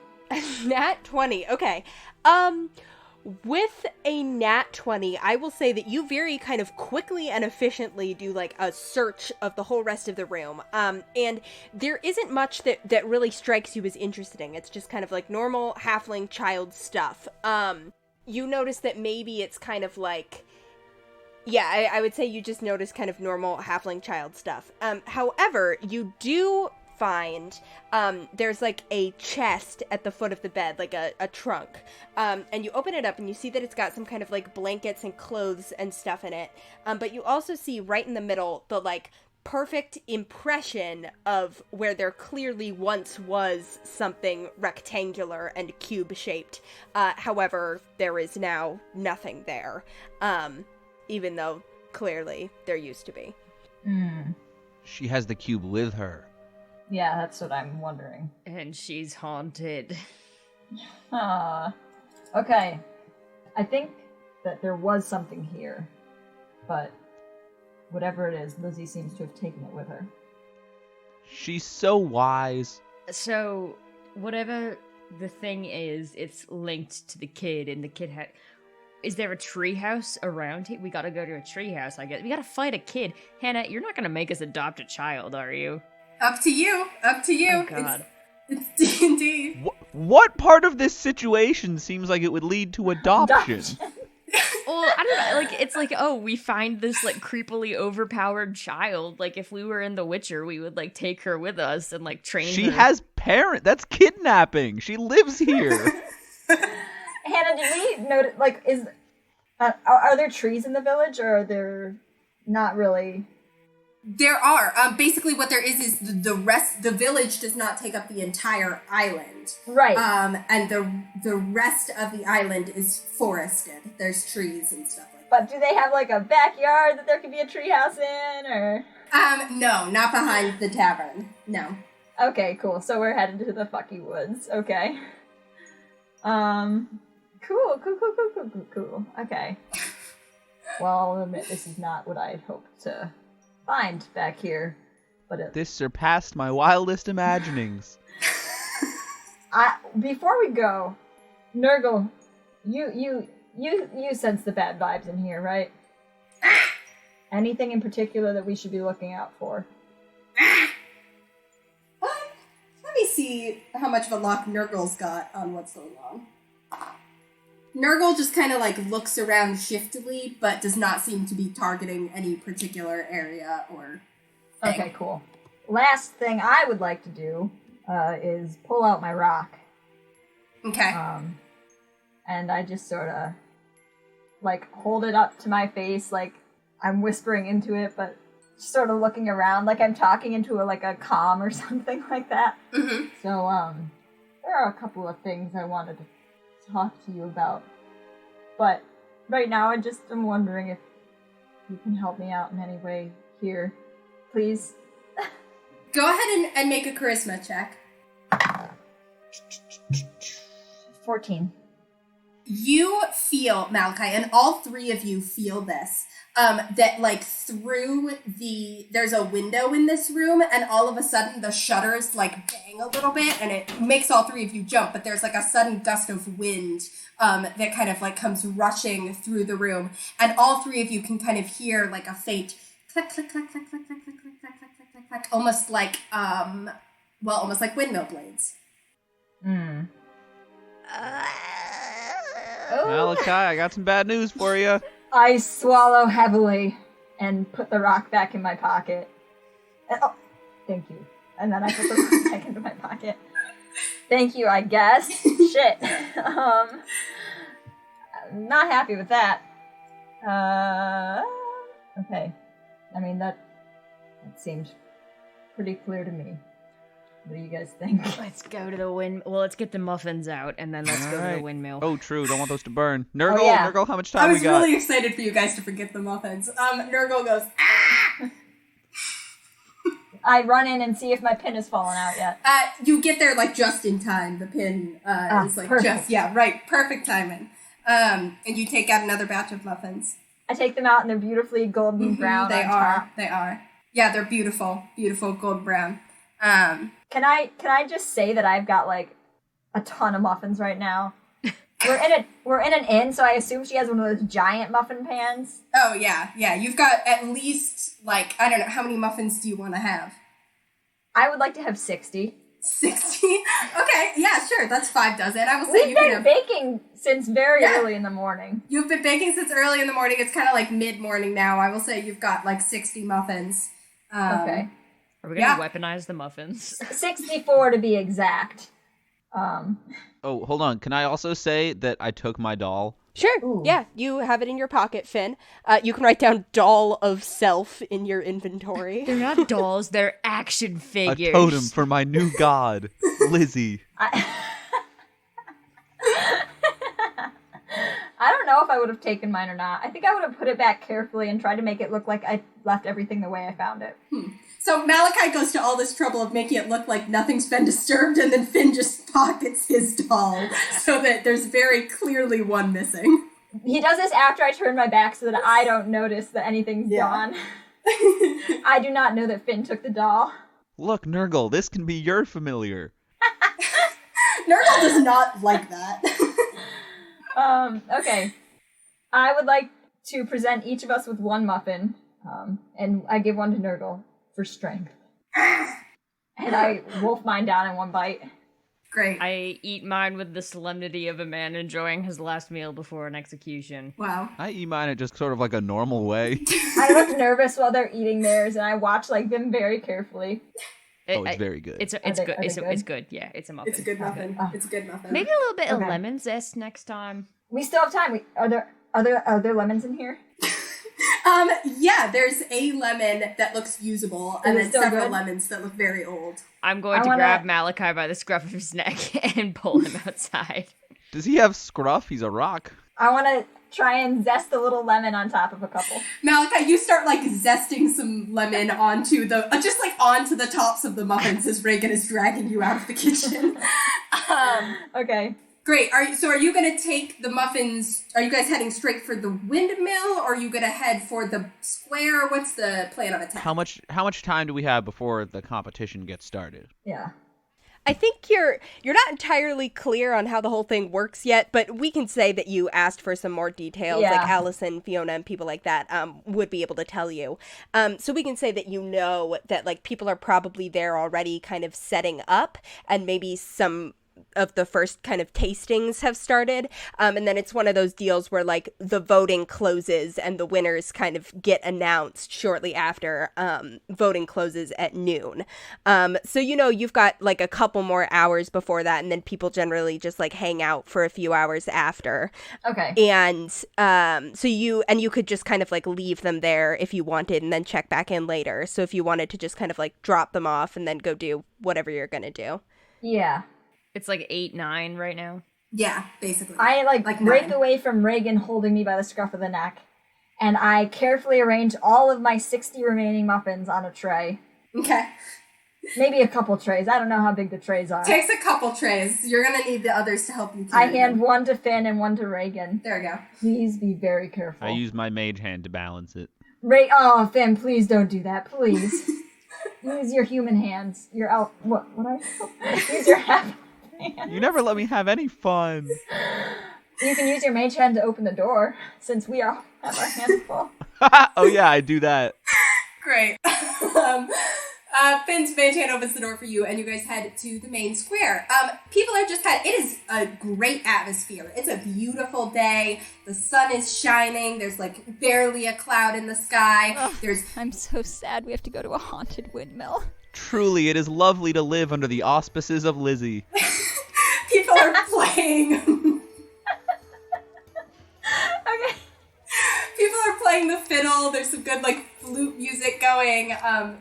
Nat 20. Okay. With a nat 20, I will say that you very kind of quickly and efficiently do like a search of the whole rest of the room. And there isn't much that really strikes you as interesting. It's just kind of like normal halfling child stuff. You notice that maybe it's kind of like, yeah, I would say you just notice kind of normal halfling child stuff. However, you do find there's like a chest at the foot of the bed, like a trunk, and you open it up and you see that it's got some kind of like blankets and clothes and stuff in it, but you also see right in the middle the like perfect impression of where there clearly once was something rectangular and cube shaped. However, there is now nothing there, even though clearly there used to be. She has the cube with her. Yeah, that's what I'm wondering. And she's haunted. Okay. I think that there was something here, but whatever it is, Lizzie seems to have taken it with her. She's so wise. So, whatever the thing is, it's linked to the kid, and the kid is there a treehouse around here? We gotta go to a treehouse, I guess. We gotta fight a kid. Hannah, you're not gonna make us adopt a child, are you? Up to you. Oh, God. It's D&D. What part of this situation seems like it would lead to adoption? Well, I don't know. Like, it's like, oh, we find this, like, creepily overpowered child. Like, if we were in The Witcher, we would, like, take her with us and, like, train her. She has parents. That's kidnapping. She lives here. Hannah, did we notice, like, are there trees in the village, or are there not really? There are. Basically what there is the village does not take up the entire island. Right. And the rest of the island is forested. There's trees and stuff like that. But do they have, like, a backyard that there could be a treehouse in, or? No, not behind the tavern. No. Okay, cool. So we're headed to the fucky woods. Okay. Cool. Okay. Well, I'll admit this is not what I had hoped to find back here, but This surpassed my wildest imaginings. Before we go, Nurgle, you sense the bad vibes in here, right? Anything in particular that we should be looking out for? Let me see how much of a lock Nurgle's got on what's going on. Nurgle just kind of like looks around shiftily, but does not seem to be targeting any particular area or thing. Okay, cool. Last thing I would like to do is pull out my rock. Okay. And I just sort of, like, hold it up to my face, like I'm whispering into it, but just sort of looking around, like I'm talking into a comm or something like that. Mm-hmm. So, there are a couple of things I wanted to talk to you about. But right now I just am wondering if you can help me out in any way here. Please? Go ahead and make a charisma check. 14. You feel, Malachi, and all three of you feel this, that like there's a window in this room, and all of a sudden the shutters like bang a little bit, and it makes all three of you jump, but there's like a sudden gust of wind that kind of like comes rushing through the room, and all three of you can kind of hear like a faint click, click, click, click, click, click, click, click, click, click, click, click, click, almost like, almost like windmill blades. Hmm. Malachi, I got some bad news for you. I swallow heavily and put the rock back in my pocket. Oh, thank you. And then I put the rock back into my pocket. Thank you, I guess. Shit. I'm not happy with that. Okay. I mean, that seemed pretty clear to me. What do you guys think? Let's go to the Well, let's get the muffins out, and then let's go to the windmill. Oh, true. Don't want those to burn. Nurgle, Oh, yeah. Nurgle, how much I time we was got? really excited for you guys to forget the muffins. Nurgle goes, ah! I run in and see if my pin has fallen out yet. You get there like just in time. The pin is like perfect. Perfect timing. And you take out another batch of muffins. I take them out and they're beautifully golden brown. They on are. top. They are. Yeah, they're beautiful, beautiful gold brown. Can I just say that I've got like a ton of muffins right now? We're in an inn, so I assume she has one of those giant muffin pans. Oh yeah. You've got at least like, I don't know, how many muffins do you want to have? I would like to have 60. 60? Okay, yeah, sure. That's 5 dozen. I will say We've you can been have. baking since very Yeah. early in the morning. You've been baking since early in the morning. It's kind of like mid-morning now. I will say you've got like 60 muffins. Okay. Are we gonna weaponize the muffins? 64 to be exact. Oh, hold on. Can I also say that I took my doll? Sure. Ooh. Yeah, you have it in your pocket, Finn. You can write down doll of self in your inventory. They're not dolls, they're action figures. A totem for my new god, Lizzie. I don't know if I would have taken mine or not. I think I would have put it back carefully and tried to make it look like I left everything the way I found it. So Malachi goes to all this trouble of making it look like nothing's been disturbed, and then Finn just pockets his doll so that there's very clearly one missing. He does this after I turn my back so that I don't notice that anything's gone. I do not know that Finn took the doll. Look, Nurgle, this can be your familiar. Nurgle does not like that. Okay. I would like to present each of us with one muffin, and I give one to Nurgle for strength. And I wolf mine down in one bite. Great. I eat mine with the solemnity of a man enjoying his last meal before an execution. Wow. I eat mine in just sort of like a normal way. I look nervous while they're eating theirs, and I watch them very carefully. Oh, it's very good. It's Are good. they It's good? good. Yeah, it's a muffin. It's a good muffin. Oh. It's a good muffin. Maybe a little bit of Okay. lemon zest next time. We still have time. Are there lemons in here? Yeah, there's a lemon that looks usable, and Is it then still several good? lemons that look very old. I'm going I to wanna- grab Malachi by the scruff of his neck and pull him outside. Does he have scruff? He's a rock. I want to try and zest a little lemon on top of a couple. Malachi, you start like zesting some lemon onto the onto the tops of the muffins as Regin is dragging you out of the kitchen. Okay. Great. Are you going to take the muffins? Are you guys heading straight for the windmill, or are you going to head for the square? What's the plan of attack? How much time do we have before the competition gets started? Yeah. I think you're not entirely clear on how the whole thing works yet, but we can say that you asked for some more details, Yeah. like Allison, Fiona, and people like that would be able to tell you. So we can say that you know that like people are probably there already kind of setting up, and maybe some the first kind of tastings have started. And then it's one of those deals where like the voting closes and the winners kind of get announced shortly after voting closes at noon. So, you've got like a couple more hours before that, and then people generally just like hang out for a few hours after. Okay. And so you could just kind of like leave them there if you wanted and then check back in later. So if you wanted to just kind of like drop them off and then go do whatever you're going to do. Yeah. It's like 8, 9 right now. Yeah, basically. I like break 9. away from Regin holding me by the scruff of the neck, and I carefully arrange all of my 60 remaining muffins on a tray. Okay. Maybe a couple trays. I don't know how big the trays are. Takes a couple trays. You're going to need the others to help you I carry hand them. one to Finn and one to Regin. There we go. Please be very careful. I use my mage hand to balance it. Oh, Finn, please don't do that. Please. Use your human hands. Your elf. What use your half hands. You never let me have any fun. You can use your mage hand to open the door, since we all have our hands full. Oh yeah, I do that. Great. Finn's mage hand opens the door for you, and you guys head to the main square. People are just it is a great atmosphere. It's a beautiful day. The sun is shining. There's like barely a cloud in the sky. Ugh, I'm so sad we have to go to a haunted windmill. Truly, it is lovely to live under the auspices of Lizzie. People are playing. Okay. People are playing the fiddle. There's some good like flute music going.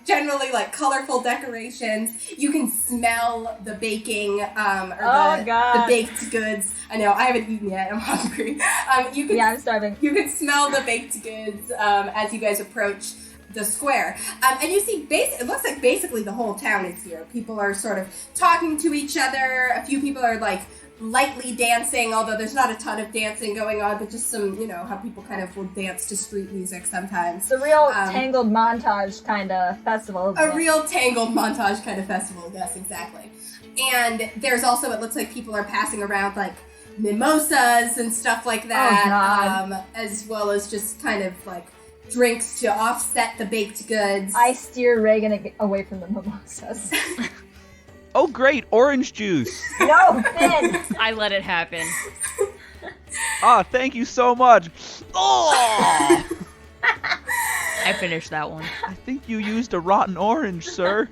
Generally like colorful decorations. You can smell the baking the baked goods. I know I haven't eaten yet. I'm hungry. I'm starving. You can smell the baked goods as you guys approach the square. And you see, it looks like basically the whole town is here. People are sort of talking to each other. A few people are like lightly dancing, although there's not a ton of dancing going on, but just some, how people kind of will dance to street music sometimes. It's a real tangled montage kind of festival. Real tangled montage kind of festival, yes, exactly. And there's also, it looks like people are passing around like mimosas and stuff like that, as well as just kind of like drinks to offset the baked goods. I steer Regin away from the mimosas. Oh great, orange juice! No, Finn! I let it happen. Thank you so much! Oh! I finished that one. I think you used a rotten orange, sir.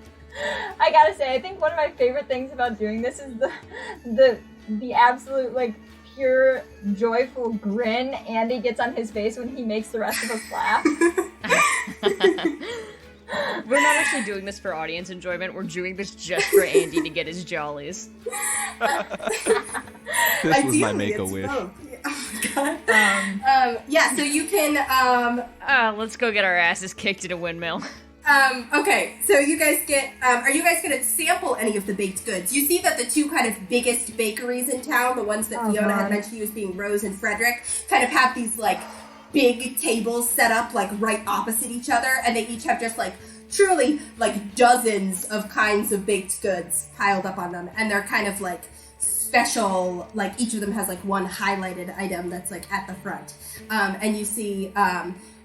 I gotta say, I think one of my favorite things about doing this is the absolute, like, pure, joyful grin Andy gets on his face when he makes the rest of us laugh. We're not actually doing this for audience enjoyment. We're doing this just for Andy to get his jollies. This was my make-a-wish. Oh my god. So you can, Let's go get our asses kicked at a windmill. Okay, so you guys are you guys gonna sample any of the baked goods? You see that the two kind of biggest bakeries in town, the ones that Fiona had mentioned to you as being Rose and Frederick, kind of have these, like, big tables set up, like, right opposite each other, and they each have just, like, truly, like, dozens of kinds of baked goods piled up on them, and they're kind of, like, special, like, each of them has, like, one highlighted item that's, like, at the front. And you see,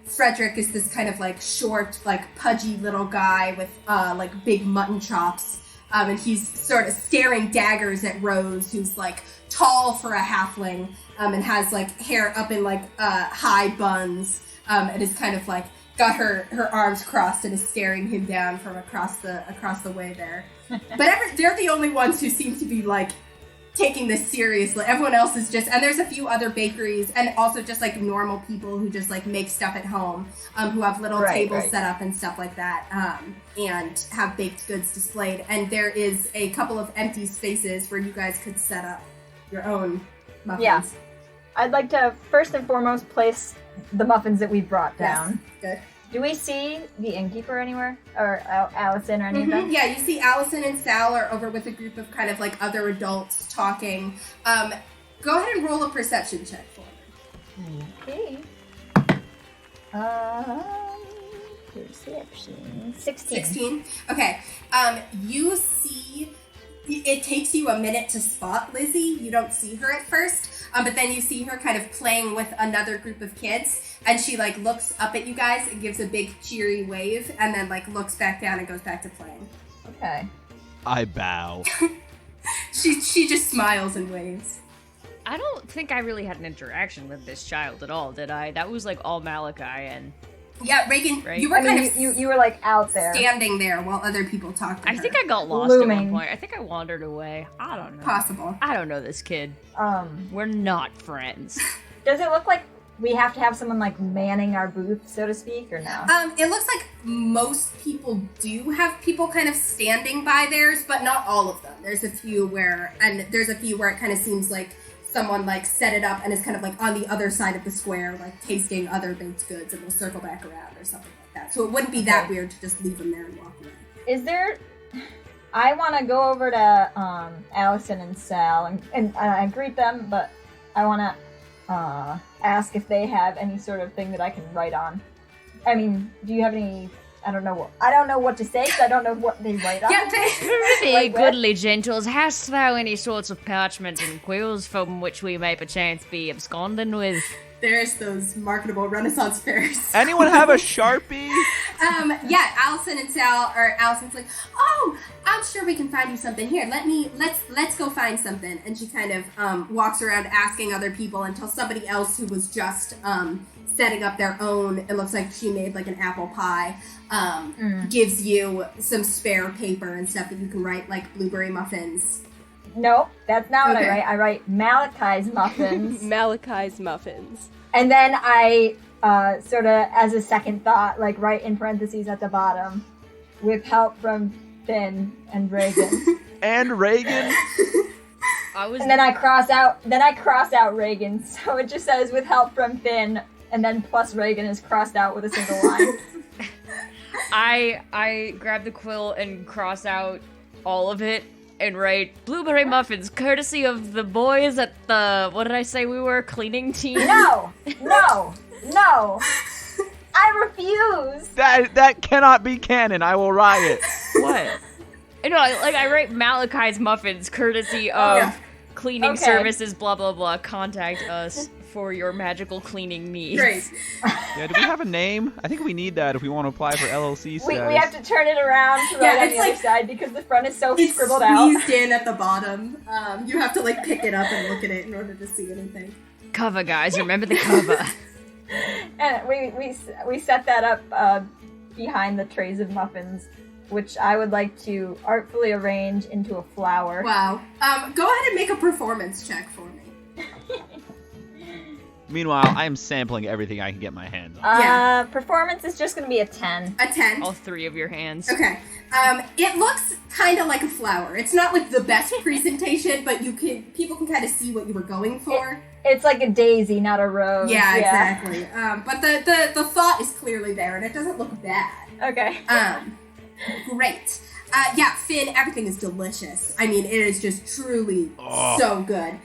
Frederick is this kind of, like, short, like, pudgy little guy with, like, big mutton chops, and he's sort of staring daggers at Rose, who's, like, tall for a halfling, and has, like, hair up in, like, high buns, and is kind of, like, got her arms crossed and is staring him down from across the way there. But they're the only ones who seem to be, like, taking this seriously. Everyone else is just, and there's a few other bakeries, and also just, like, normal people who just, like, make stuff at home, who have little tables set up and stuff like that, and have baked goods displayed. And there is a couple of empty spaces where you guys could set up your own muffins. Yeah. I'd like to first and foremost place the muffins that we brought down. Yes. Good. Do we see the innkeeper anywhere? Or Allison or any of them? Yeah, you see Allison and Sal are over with a group of kind of like other adults talking. Go ahead and roll a perception check for me. Okay. Perception. 16. Okay. You see, it takes you a minute to spot Lizzie. You don't see her at first, but then you see her kind of playing with another group of kids, and she like looks up at you guys and gives a big cheery wave, and then like looks back down and goes back to playing. Okay. I bow. She just smiles and waves. I don't think I really had an interaction with this child at all, did I? That was like all Malachi and... Yeah, Regin, Right? you were you were like out there. standing there while other people talked to her. I think I got lost at Looming. one point. I think I wandered away. I don't know. Possible. I don't know this kid. We're not friends. Does it look like we have to have someone like manning our booth, so to speak, or no? It looks like most people do have people kind of standing by theirs, but not all of them. There's a few where it kind of seems like someone like set it up and is kind of like on the other side of the square, like tasting other baked goods, and will circle back around or something like that. So it wouldn't be that weird to just leave them there and walk away. Is there? I want to go over to Allison and Sal and I greet them, but I want to ask if they have any sort of thing that I can write on. I mean, do you have any? I don't know what to say because I don't know what they write on. Yeah, Prithee, goodly gentles, hast thou any sorts of parchment and quills from which we may perchance be absconding with? there's those marketable Renaissance fairs. Anyone have a Sharpie? Yeah, Allison and Sal, or Allison's like, oh, I'm sure we can find you something. Here, let's go find something. And she kind of walks around asking other people until somebody else who was just setting up their own, it looks like she made like an apple pie, gives you some spare paper and stuff that you can write like blueberry muffins. No, that's not what I write. I write Malachi's muffins. Malachi's muffins. And then I sort of, as a second thought, like write in parentheses at the bottom, with help from Finn and Regin. And Regin? And then I cross out Regin, so it just says with help from Finn, and then plus Regin is crossed out with a single line. I grab the quill and cross out all of it and write blueberry muffins, courtesy of the boys at the, what did I say we were, cleaning team? No! I refuse! That cannot be canon. I will riot. What? No, I write Malachi's muffins, courtesy of cleaning services, blah blah blah. Contact us for your magical cleaning needs. Great. Yeah, do we have a name? I think we need that if we want to apply for LLC status. We have to turn it around to write on the other side because the front is so scribbled out. It's squeezed in at the bottom. You have to like pick it up and look at it in order to see anything. Cover, guys. Remember the cover. And we set that up behind the trays of muffins, which I would like to artfully arrange into a flower. Wow. Go ahead and make a performance check for me. Meanwhile, I am sampling everything I can get my hands on. Yeah. Performance is just going to be a 10. A 10? All three of your hands. Okay. It looks kind of like a flower. It's not like the best presentation, but people can kind of see what you were going for. It's like a daisy, not a rose. Yeah, exactly. But the thought is clearly there, and it doesn't look bad. Okay. Great. Yeah, Finn, everything is delicious. I mean, it is just truly so good.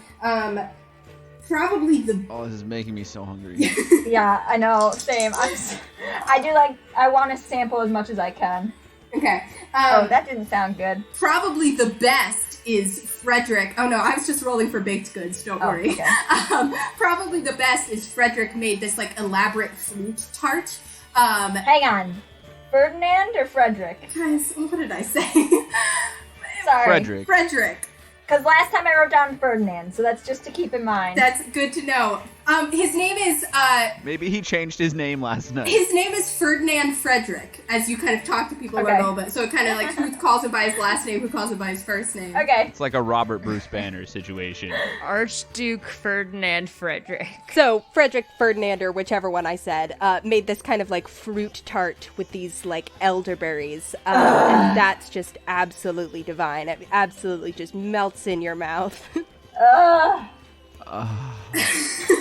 Probably the... Oh, this is making me so hungry. Yeah, I know. Same. I want to sample as much as I can. Okay. That didn't sound good. Probably the best is Frederick. Oh no, I was just rolling for baked goods. Don't worry. Okay. Probably the best is Frederick made this like elaborate fruit tart. Hang on. Ferdinand or Frederick? Guys, what did I say? Sorry. Frederick. Because last time I wrote down Ferdinand, so that's just to keep in mind. That's good to know. His name is, Maybe he changed his name last night. his name is Ferdinand Frederick, as you kind of talk to people about a little bit. So it kind of like, who calls him by his last name, who calls him by his first name. Okay. It's like a Robert Bruce Banner situation. Archduke Ferdinand Frederick. So Frederick Ferdinand, or whichever one I said, made this kind of like fruit tart with these like elderberries, and that's just absolutely divine. It absolutely just melts in your mouth.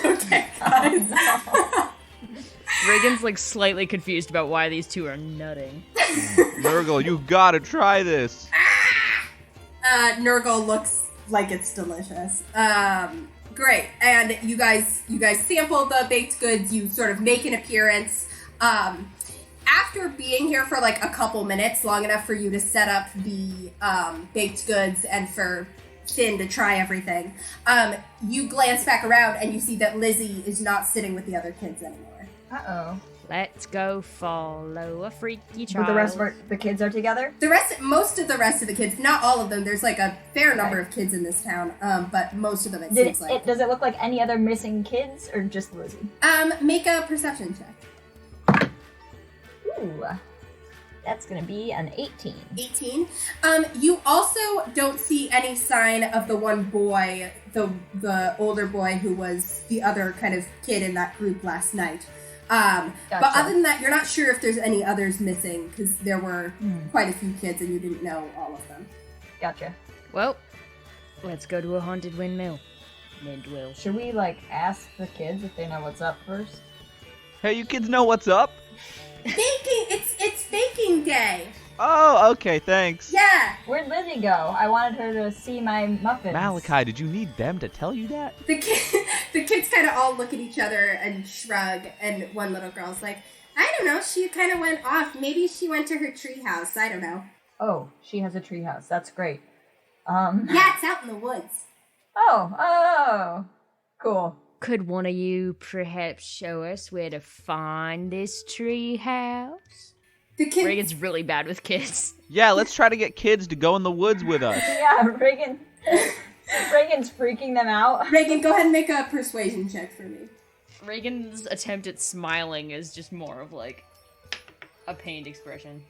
Okay, guys. Regan's like slightly confused about why these two are nutting. Nurgle, you gotta try this. Nurgle looks like it's delicious. Great. And you guys sample the baked goods. You sort of make an appearance. After being here for like a couple minutes, long enough for you to set up the baked goods and for Finn to try everything, you glance back around and you see that Lizzie is not sitting with the other kids anymore. Uh-oh. Let's go follow a freaky child. But the rest of the kids are together? Most of the rest of the kids, not all of them. There's like a fair number of kids in this town, but most of them seems like. Does it look like any other missing kids or just Lizzie? Make a perception check. Ooh. That's gonna be an 18. 18. You also don't see any sign of the one boy, the older boy who was the other kind of kid in that group last night. Gotcha. But other than that, you're not sure if there's any others missing, because there were quite a few kids and you didn't know all of them. Gotcha. Well, let's go to a haunted windmill. Midwill. Should we, ask the kids if they know what's up first? Hey, you kids know what's up? Baking! It's baking day! Oh, okay, thanks. Yeah! Where'd Lizzie go? I wanted her to see my muffins. Malachi, did you need them to tell you that? The kids kind of all look at each other and shrug, and one little girl's like, I don't know, she kind of went off. Maybe she went to her treehouse. I don't know. Oh, she has a treehouse. That's great. Yeah, it's out in the woods. Oh, cool. Could one of you perhaps show us where to find this tree house? The kids... Regin's really bad with kids. Yeah, let's try to get kids to go in the woods with us. Yeah, Regin's freaking them out. Regin, go ahead and make a persuasion check for me. Regin's attempt at smiling is just more of a pained expression.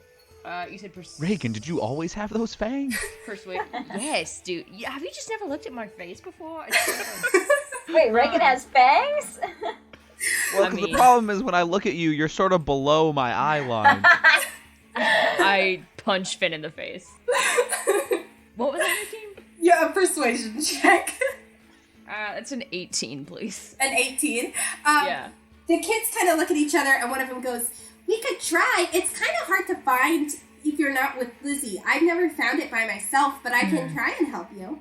You said Regin, did you always have those fangs? Persuade. Yes, dude. Yeah, have you just never looked at my face before? Wait, Regin has fangs? Well, the problem is when I look at you, you're sort of below my eye line. I punch Finn in the face. What was that team? Yeah, a persuasion check. It's an 18, please. An 18? Yeah. The kids kind of look at each other, and one of them goes, we could try. It's kind of hard to find if you're not with Lizzie. I've never found it by myself, but I can try and help you.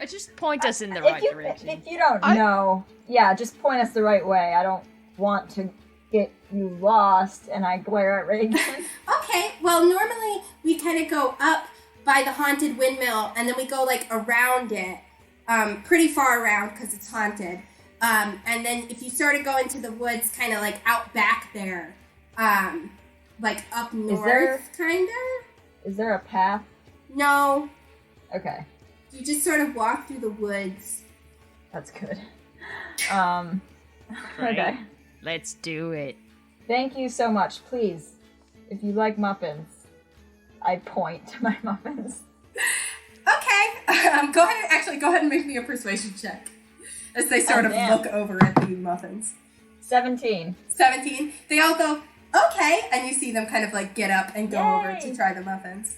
Just point us in the right direction. If you don't know, yeah, just point us the right way. I don't want to get you lost, and I glare at Regin. Okay, well, normally we kind of go up by the haunted windmill, and then we go, around it, pretty far around, because it's haunted. And then if you sort of go into the woods, kind of, out back there, up north, kind of. Is there a path? No. Okay. You just sort of walk through the woods. That's good. Right. Okay. Let's do it. Thank you so much. Please, if you like muffins, I point to my muffins. Okay. Go ahead and make me a persuasion check. As they sort of look over at the muffins. 17. 17. They all go, okay. And you see them kind of get up and go over to try the muffins.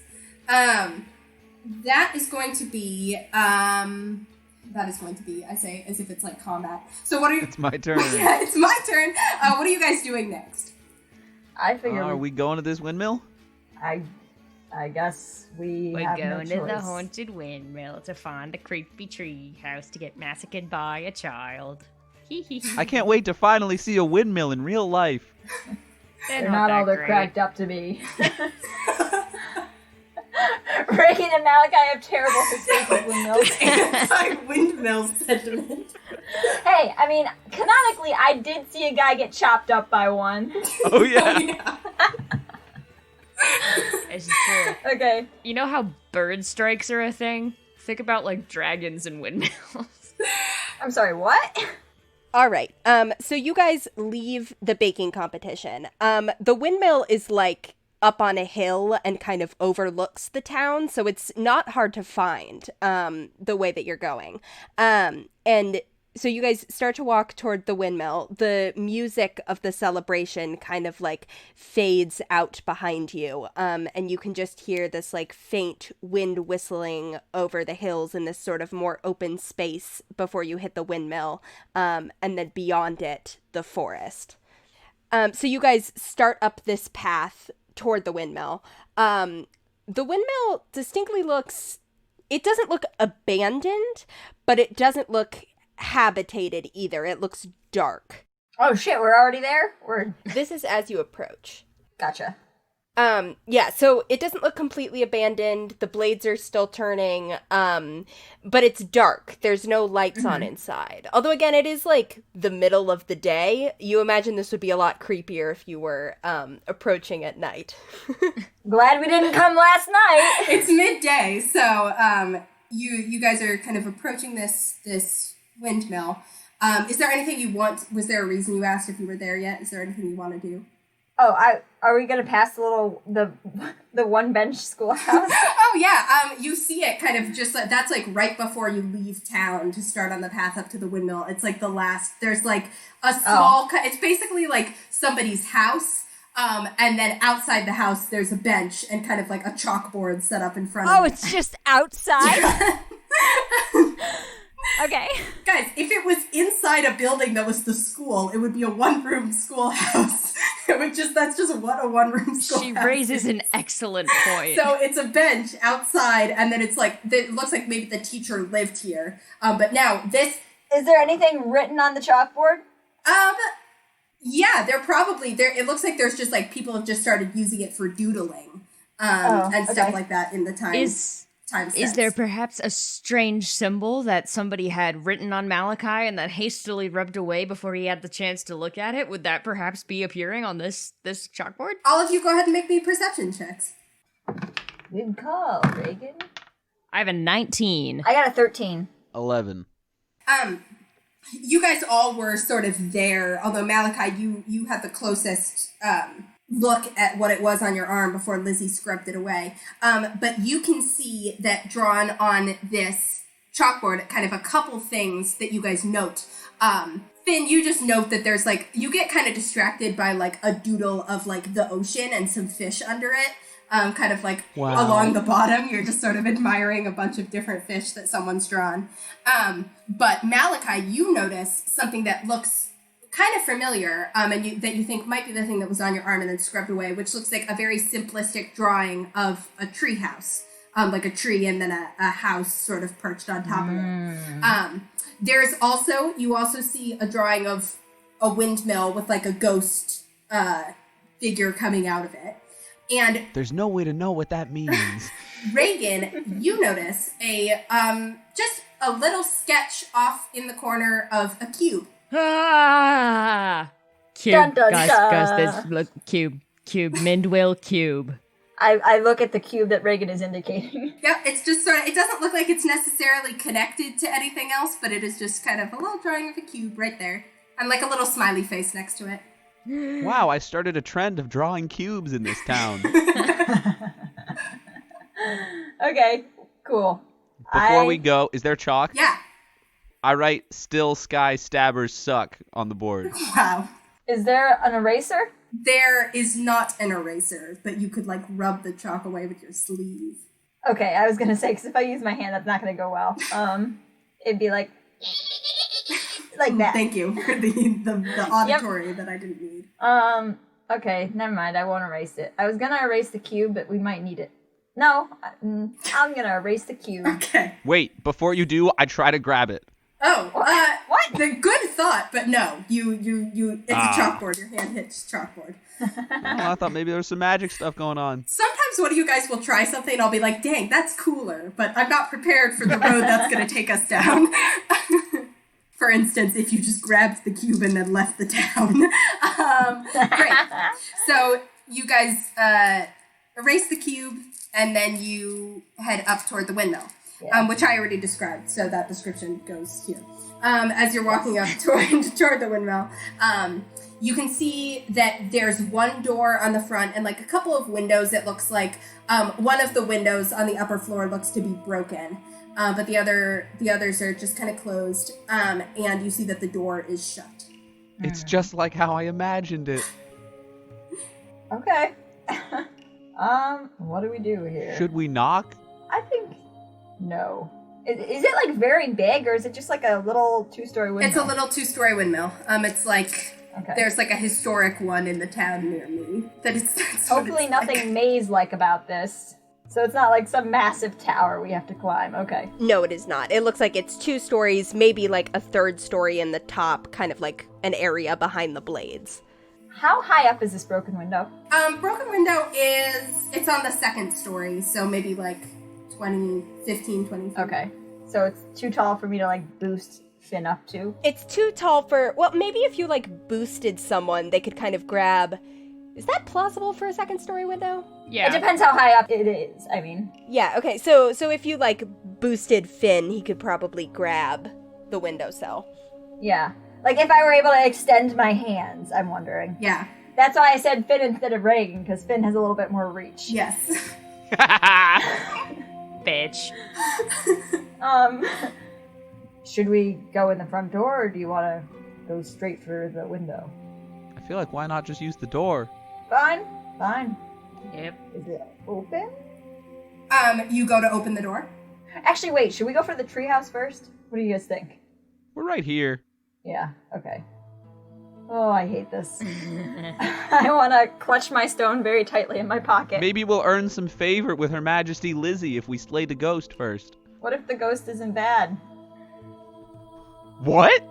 That is going to be, I say, as if it's combat. So what are you... It's my turn. Yeah, it's my turn. What are you guys doing next? I figure... Are we going to this windmill? I guess we're going no to the choice. haunted windmill to find a creepy tree house to get massacred by a child. I can't wait to finally see a windmill in real life. They're not all they're cracked up to be. Regin and Malachi have terrible success with windmills. Anti-windmill sentiment. Hey, I mean, canonically, I did see a guy get chopped up by one. Oh, yeah. Yeah. It's true. Okay. You know how bird strikes are a thing? Think about dragons and windmills. I'm sorry, what? All right. So you guys leave the baking competition. The windmill is up on a hill and kind of overlooks the town, so it's not hard to find the way that you're going. And so you guys start to walk toward the windmill. The music of the celebration kind of fades out behind you, and you can just hear this faint wind whistling over the hills in this sort of more open space before you hit the windmill, and then beyond it, the forest. So you guys start up this path toward the windmill. The windmill distinctly it doesn't look abandoned, but it doesn't look habitated either. It looks dark. Oh shit, we're already there? This is as you approach. Gotcha. Yeah, so it doesn't look completely abandoned. The blades are still turning, but it's dark. There's no lights on inside. Although, again, it is, like, the middle of the day. You imagine this would be a lot creepier if you were, approaching at night. Glad we didn't come last night. It's midday, so, you guys are kind of approaching this windmill. Is there anything you want? Was there a reason you asked if you were there yet? Is there anything you want to do? Oh, are we gonna pass the one bench schoolhouse? Oh yeah, you see it kind of just that's like right before you leave town to start on the path up to the windmill. It's like the last. There's like a small. It's basically like somebody's house. And then outside the house, there's a bench and kind of like a chalkboard set up in front of it. Oh, it's just outside? Okay. Guys, if it was inside a building that was the school, it would be a one-room schoolhouse. That's just what a one-room schoolhouse She raises an excellent point. So it's a bench outside, and then it's like, it looks like maybe the teacher lived here. But now this... Is there anything written on the chalkboard? Yeah, it looks like there's just like, people have just started using it for doodling, and stuff like that in the time. Is there perhaps a strange symbol that somebody had written on Malachi and that hastily rubbed away before he had the chance to look at it? Would that perhaps be appearing on this chalkboard? All of you go ahead and make me perception checks. Good call, Regin. I have a 19. I got a 13. 11. You guys all were sort of there, although Malachi, you had the closest look at what it was on your arm before Lizzie scrubbed it away. But you can see that drawn on this chalkboard, kind of a couple things that you guys note. Finn, you just note that there's like, you get kind of distracted by like a doodle of like the ocean and some fish under it. Kind of like along the bottom, you're just sort of admiring a bunch of different fish that someone's drawn. But Malachi, you notice something that looks kind of familiar, and that you think might be the thing that was on your arm and then scrubbed away, which looks like a very simplistic drawing of a tree house, like a tree and then a house sort of perched on top of it. You also see a drawing of a windmill with like a ghost figure coming out of it. And there's no way to know what that means. Regin, you notice just a little sketch off in the corner of a cube. Ah! Cube. Dun, dun, Gus, look, cube, Windmill cube. I look at the cube that Regin is indicating. Yeah, it's just sort of, it doesn't look like it's necessarily connected to anything else, but it is just kind of a little drawing of a cube right there. And like a little smiley face next to it. Wow, I started a trend of drawing cubes in this town. Okay, cool. Before we go, is there chalk? Yeah. I write "Still Sky Stabbers Suck" on the board. Wow. Is there an eraser? There is not an eraser, but you could like rub the chalk away with your sleeve. Okay, I was gonna say, because if I use my hand, that's not gonna go well. It'd be like that. Thank you for the auditory that I didn't need. Okay, never mind. I won't erase it. I was gonna erase the cube, but we might need it. No, I'm gonna erase the cube. Okay. Wait, before you do, I try to grab it. Oh, what? The good thought, but no. It's a chalkboard. Your hand hits chalkboard. I thought maybe there was some magic stuff going on. Sometimes one of you guys will try something and I'll be like, dang, that's cooler, but I'm not prepared for the road that's going to take us down. For instance, if you just grabbed the cube and then left the town. Great. So you guys erase the cube and then you head up toward the windmill. Which I already described, so that description goes here. As you're walking up toward the windmill, you can see that there's one door on the front and like a couple of windows that looks like one of the windows on the upper floor looks to be broken, but the others are just kind of closed, and you see that the door is shut. It's just like how I imagined it. Okay. What do we do here? Should we knock? I think no. Is it like very big, or is it just like a little 2-story windmill? It's a little 2-story windmill. It's like there's like a historic one in the town near me. That's hopefully nothing maze-like about this. So it's not like some massive tower we have to climb. Okay. No, it is not. It looks like it's 2 stories, maybe like a 3rd story in the top, kind of like an area behind the blades. How high up is this broken window? Broken window it's on the second story, so maybe like 15, 20 feet. Okay. So it's too tall for me to, like, boost Finn up to? It's too tall for... Well, maybe if you, like, boosted someone, they could kind of grab... Is that plausible for a second story window? Yeah. It depends how high up it is, I mean. Yeah, okay. So if you, like, boosted Finn, he could probably grab the windowsill. Yeah. Like, if I were able to extend my hands, I'm wondering. Yeah. That's why I said Finn instead of Regin, because Finn has a little bit more reach. Yes. Bitch. Should we go in the front door, or do you want to go straight for the window? I feel like why not just use the door? Fine. Yep. Is it open? You go to open the door. Actually, wait, should we go for the treehouse first? What do you guys think? We're right here. Yeah, okay. Oh, I hate this. I want to clutch my stone very tightly in my pocket. Maybe we'll earn some favor with Her Majesty Lizzie if we slay the ghost first. What if the ghost isn't bad? What?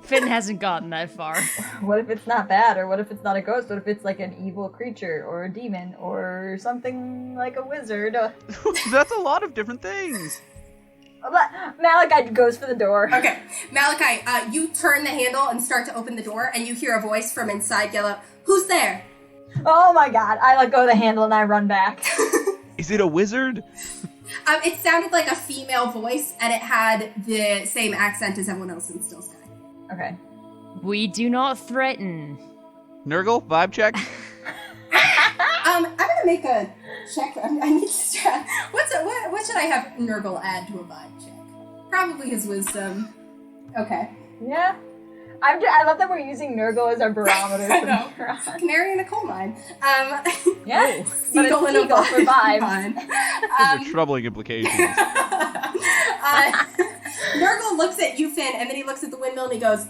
Finn hasn't gotten that far. What if it's not bad? Or what if it's not a ghost? What if it's like an evil creature or a demon or something like a wizard? That's a lot of different things. Malachi goes for the door. Okay, Malachi, you turn the handle and start to open the door, and you hear a voice from inside yell out, "Who's there?" Oh my god, I let go of the handle and I run back. Is it a wizard? It sounded like a female voice, and it had the same accent as everyone else in Still Sky. Okay. We do not threaten. Nurgle, vibe check. I'm gonna make a check. I need to. What should I have Nurgle add to a vibe check? Probably his wisdom. Okay. Yeah. I love that we're using Nurgle as our barometer. I know. Canary in a coal mine. Yeah. But Seagull it's in a seagull for vibes. mine. Those are troubling implications. Nurgle looks at you, Finn, and then he looks at the windmill and he goes,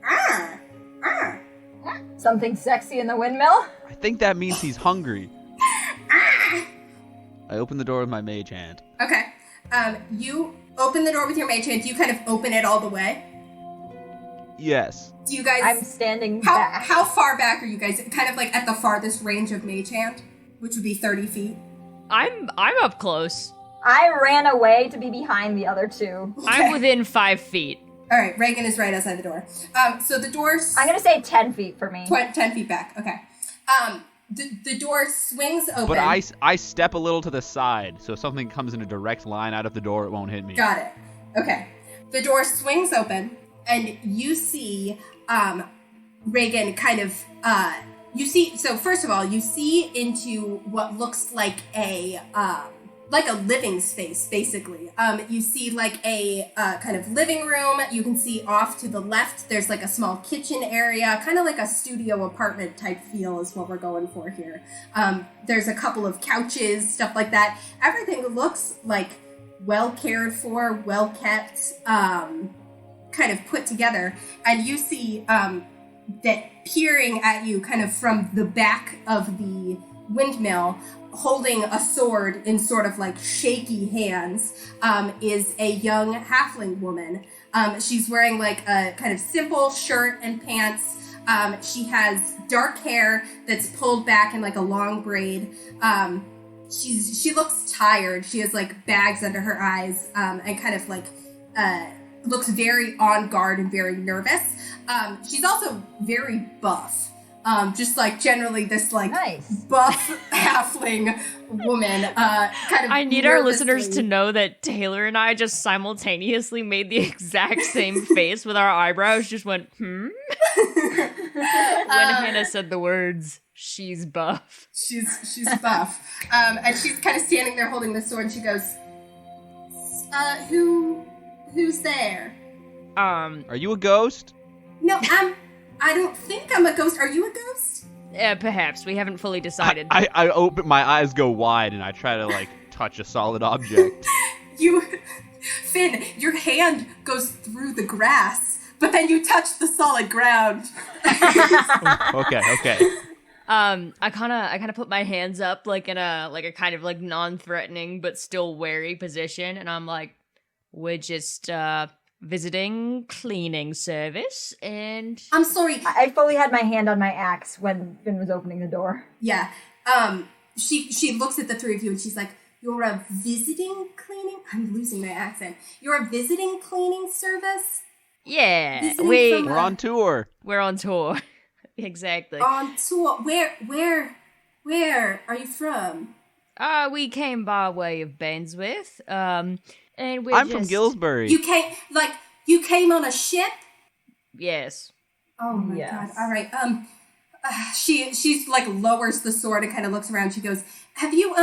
"Ah, ah." Something sexy in the windmill? I think that means he's hungry. I open the door with my mage hand. Okay. You open the door with your mage hand. Do you kind of open it all the way? Yes. Do you guys... I'm standing back. How far back are you guys? Kind of like at the farthest range of mage hand, which would be 30 feet. I'm up close. I ran away to be behind the other two. Okay. I'm within 5 feet. All right, Regin is right outside the door. So the door's... I'm going to say 10 feet for me. 10 feet back, okay. The door swings open. But I step a little to the side, so if something comes in a direct line out of the door, it won't hit me. Got it. Okay. The door swings open, and you see Regin kind of... So first of all, you see into what looks like a living space, basically. You see like a kind of living room. You can see off to the left, there's like a small kitchen area, kind of like a studio apartment type feel is what we're going for here. There's a couple of couches, stuff like that. Everything looks like well cared for, well kept, kind of put together. And you see that peering at you kind of from the back of the windmill, holding a sword in sort of like shaky hands, is a young halfling woman. She's wearing like a kind of simple shirt and pants. She has dark hair that's pulled back in like a long braid. She looks tired. She has like bags under her eyes, and kind of like looks very on guard and very nervous. She's also very buff. Just like generally this like Nice. buff halfling woman. Kind of. I need our nervously- listeners to know that Taylor and I just simultaneously made the exact same face with our eyebrows, just went, when Hannah said the words, "She's buff." She's buff. And she's kind of standing there holding the sword, and she goes, who's there? Are you a ghost? No, I don't think I'm a ghost. Are you a ghost? Perhaps. We haven't fully decided. I open, my eyes go wide, and I try to, like, touch a solid object. Finn, your hand goes through the grass, but then you touch the solid ground. Okay. I kind of put my hands up like in a kind of like non-threatening but still wary position, and I'm like, we're just visiting cleaning service, and I'm sorry. I fully had my hand on my axe when Finn was opening the door. Yeah. She looks at the three of you and she's like, "You're a visiting cleaning?" I'm losing my accent. "You're a visiting cleaning service?" yeah, Visiting from We're on tour. we're on tour. Exactly. On tour. Where are you from? We came by way of Bainsworth, and I'm from Gillsbury. You came on a ship? Yes. Oh my Yes. god. All right. She's like lowers the sword and kind of looks around. She goes, have you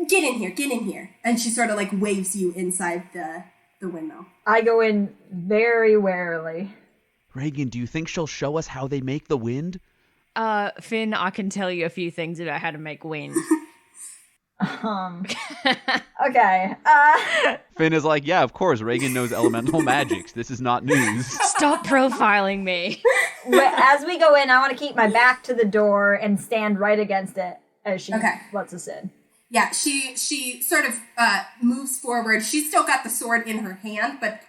get in here. And she sort of like waves you inside the windmill. I go in very warily. Regin, do you think she'll show us how they make the wind? Finn, I can tell you a few things about how to make wind. Okay. Finn is like, yeah, of course, Regin knows elemental magics. This is not news. Stop profiling me. As we go in, I want to keep my back to the door and stand right against it as she Okay. lets us in. Yeah, she sort of moves forward. She's still got the sword in her hand, but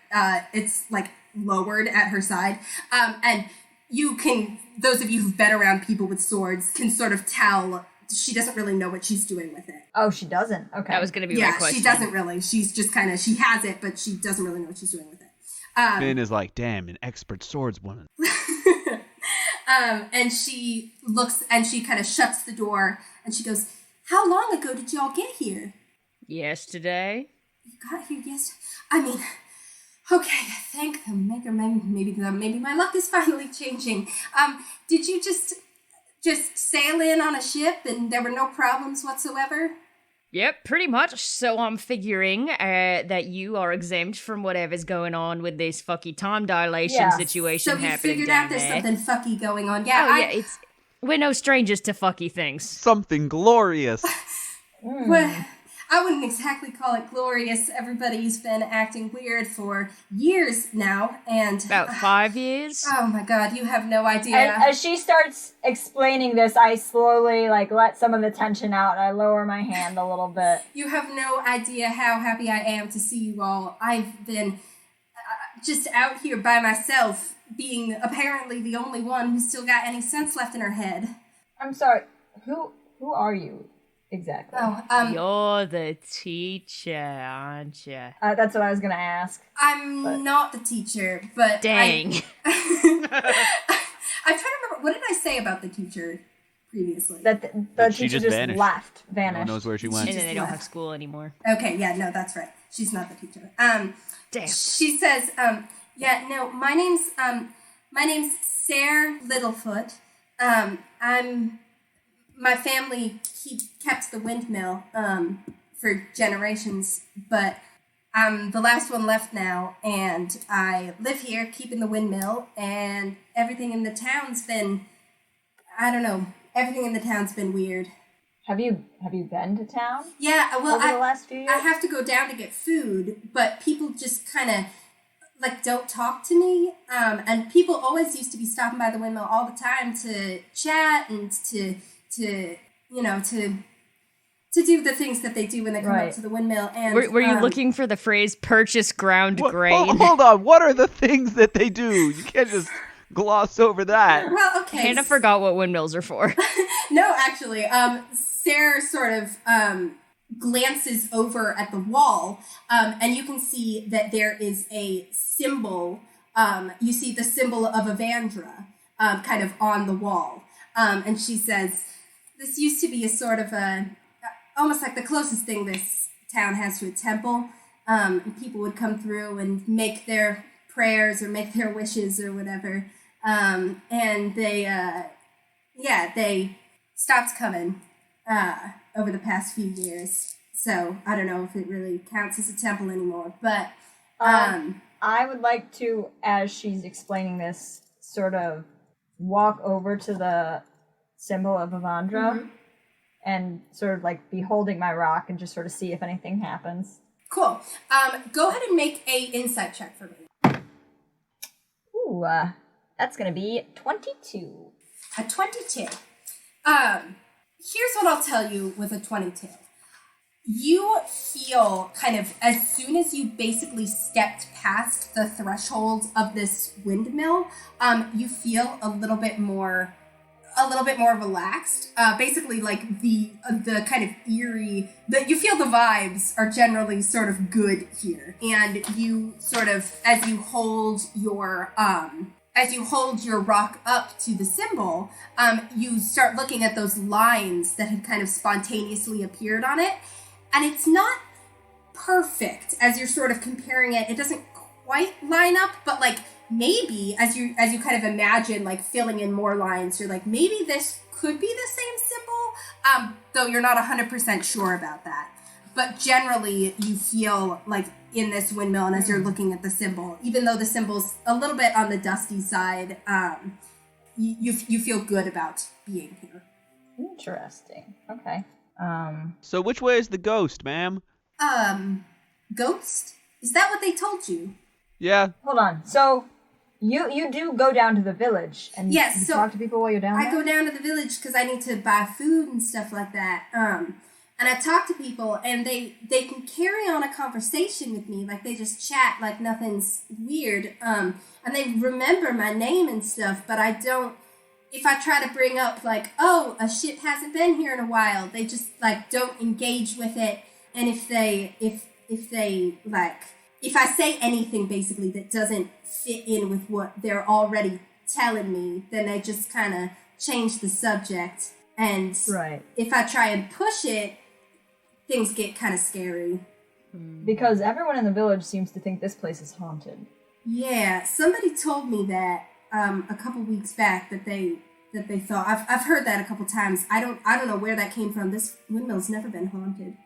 it's like lowered at her side. And you can, those of you who've been around people with swords can sort of tell she doesn't really know what she's doing with it. Oh, she doesn't? Okay. That was going to be my Yeah, question. she doesn't really. She's just kind of, she has it, but she doesn't really know what she's doing with it. Finn is like, damn, an expert swordswoman. And she looks and she kind of shuts the door and she goes, "How long ago did y'all get here?" Yesterday? You got here I mean, okay, thank the maker. Maybe my luck is finally changing. Did you just sail in on a ship and there were no problems whatsoever? Yep, pretty much. So I'm figuring that you are exempt from whatever's going on with this fucky time dilation Yeah. situation So you happening figured down out there's there. something fucky going on. Oh, Yeah, yeah, we're no strangers to fucky things. Something glorious. Well, I wouldn't exactly call it glorious. Everybody's been acting weird for years now, and About 5 years? oh my god, you have no idea. And as she starts explaining this, I slowly let some of the tension out and I lower my hand a little bit. You have no idea how happy I am to see you all. I've been just out here by myself, being apparently the only one who's still got any sense left in her head. I'm sorry. Who are you exactly? Oh, You're the teacher, aren't you? That's what I was gonna ask. I'm not the teacher, but Dang. I'm trying to remember, what did I say about the teacher previously? That the That she teacher just just vanished. left, No vanished. one knows where she And went. then they don't left. have school anymore. Okay, yeah, no, that's right. She's not the teacher. Damn. She says, yeah, no, my name's Sarah Littlefoot. My family kept the windmill, for generations, but I'm the last one left now, and I live here keeping the windmill, and everything in the town's been, I don't know, everything in the town's been weird. Have you been to town Yeah, well, over the last few years? I have to go down to get food, but people just kind of don't talk to me. And people always used to be stopping by the windmill all the time to chat and to do the things that they do when they come Right. up to the windmill. And Were you looking for the phrase purchase ground grain? Hold on, what are the things that they do? You can't just gloss over that. Well, okay. Kind of forgot what windmills are for. No, actually, Sarah sort of glances over at the wall, and you can see that there is a symbol. You see the symbol of Avandra kind of on the wall. And she says, this used to be a sort of almost like the closest thing this town has to a temple. And people would come through and make their prayers or make their wishes or whatever. And they stopped coming over the past few years. So I don't know if it really counts as a temple anymore. But I would like to, as she's explaining this, sort of walk over to the symbol of Avandra and sort of be holding my rock and just sort of see if anything happens. cool. Go ahead and make a insight check for me. Ooh, that's gonna be 22. A 22. Here's what I'll tell you with a 22. You feel kind of, as soon as you basically stepped past the threshold of this windmill, you feel a little bit more relaxed. Basically, like the kind of eerie, that you feel the vibes are generally sort of good here, and you sort of, as you hold your rock up to the symbol, you start looking at those lines that had kind of spontaneously appeared on it. And it's not perfect as you're sort of comparing it. It doesn't quite line up, but like maybe as you kind of imagine like filling in more lines, you're like, maybe this could be the same symbol, though you're not 100% sure about that. But generally, you feel like in this windmill, and as you're looking at the symbol, even though the symbol's a little bit on the dusty side, you feel good about being here. Interesting. Okay. So which way is the ghost, ma'am? Ghost? Is that what they told you? Yeah. Hold on. So you do go down to the village and yes, you so talk to people while you're down there? I go down to the village because I need to buy food and stuff like that. And I talk to people, and they can carry on a conversation with me, like they just chat like nothing's weird. And they remember my name and stuff, but I don't. If I try to bring up like, oh, a ship hasn't been here in a while, they just like don't engage with it. And if I say anything basically that doesn't fit in with what they're already telling me, then they just kind of change the subject. And if I try and push it, things get kind of scary. Because everyone in the village seems to think this place is haunted. Yeah, somebody told me that a couple weeks back that they thought. I've heard that a couple times. I don't know where that came from. This windmill's never been haunted.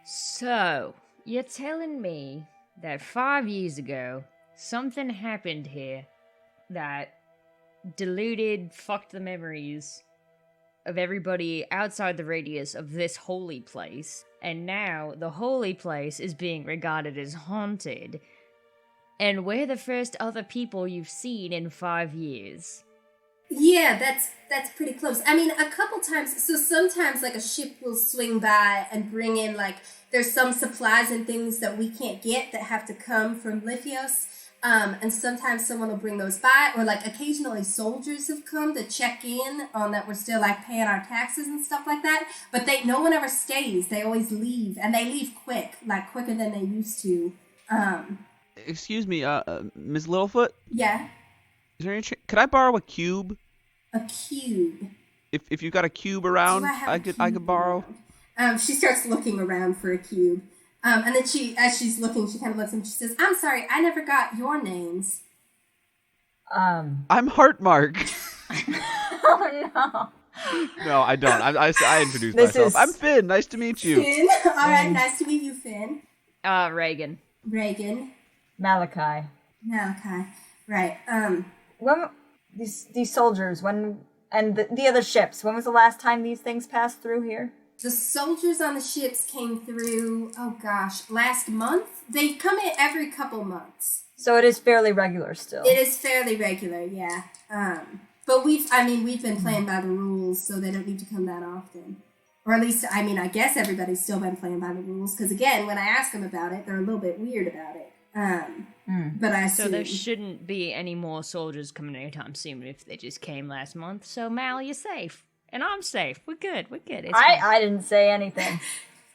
So, you're telling me that 5 years ago, something happened here that fucked the memories of everybody outside the radius of this holy place, and now the holy place is being regarded as haunted, and we're the first other people you've seen in 5 years. Yeah, that's pretty close. I mean, a couple times, so sometimes like a ship will swing by and bring in like, there's some supplies and things that we can't get that have to come from Lithios. And sometimes someone will bring those by, or like occasionally soldiers have come to check in on that we're still like paying our taxes and stuff like that. But no one ever stays. They always leave, and they leave quick, like quicker than they used to. Excuse me, Ms. Littlefoot? Yeah. Is there any could I borrow a cube? A cube. If you got a cube around, I could borrow. She starts looking around for a cube. And then as she's looking, she kind of looks and she says, "I'm sorry, I never got your names." I'm Heartmark. Oh no. No, I don't. I introduced myself. I'm Finn. Nice to meet you. Finn. All right, nice to meet you, Finn. Regin. Malachi. Right. When these soldiers, and the other ships, when was the last time these things passed through here? The soldiers on the ships came through, last month? They come in every couple months. So it is fairly regular still. It is fairly regular, yeah. But we've been playing by the rules, so they don't need to come that often. Or at least, I guess everybody's still been playing by the rules, because again, when I ask them about it, they're a little bit weird about it. But I assume... So there shouldn't be any more soldiers coming anytime soon if they just came last month. So Mal, you're safe. And I'm safe. We're good. I didn't say anything.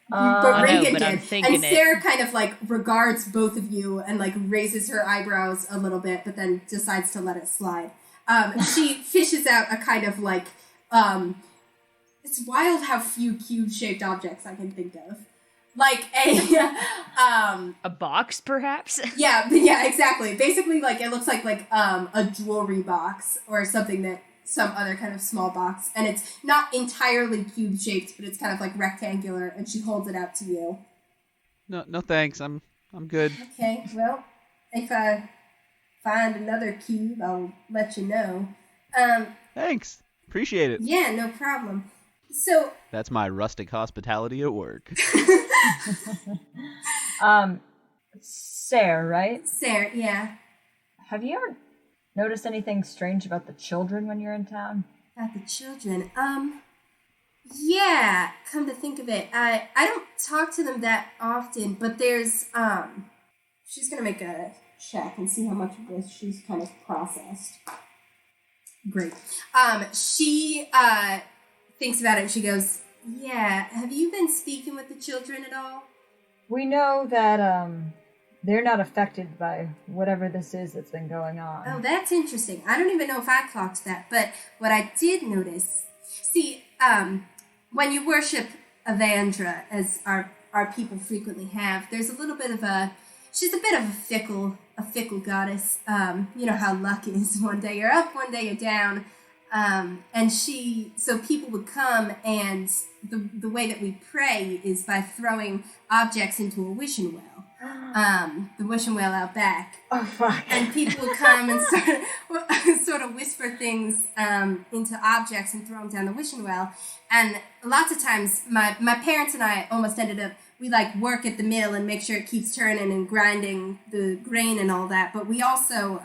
But Regin but did. And Sarah kind of like regards both of you and like raises her eyebrows a little bit, but then decides to let it slide. She fishes out a kind of like, it's wild how few cube-shaped objects I can think of. Like a box, perhaps? Yeah, exactly. Basically, like, it looks like a jewelry box or something that some other kind of small box, and it's not entirely cube-shaped, but it's kind of like rectangular, and she holds it out to you. No thanks. I'm good. Okay, well, if I find another cube, I'll let you know. Thanks. Appreciate it. Yeah, no problem. So that's my rustic hospitality at work. Sarah, right? Sarah, yeah. Have you ever noticed anything strange about the children when you're in town? About the children? Yeah, come to think of it, I don't talk to them that often, but there's, she's gonna make a check and see how much of this she's kind of processed. Great. She, thinks about it and she goes, yeah, have you been speaking with the children at all? We know that, they're not affected by whatever this is that's been going on. Oh, that's interesting. I don't even know if I clocked that, but what I did notice, see, when you worship Avandra, as our people frequently have, there's a little bit of she's a bit of a fickle goddess. You know how luck is. One day you're up, one day you're down. And so people would come, and the way that we pray is by throwing objects into a wishing well. The wishing well out back. Oh, fuck. And people would come and sort of whisper things into objects and throw them down the wishing well. And lots of times, my parents and I almost ended up, we like work at the mill and make sure it keeps turning and grinding the grain and all that. But we also,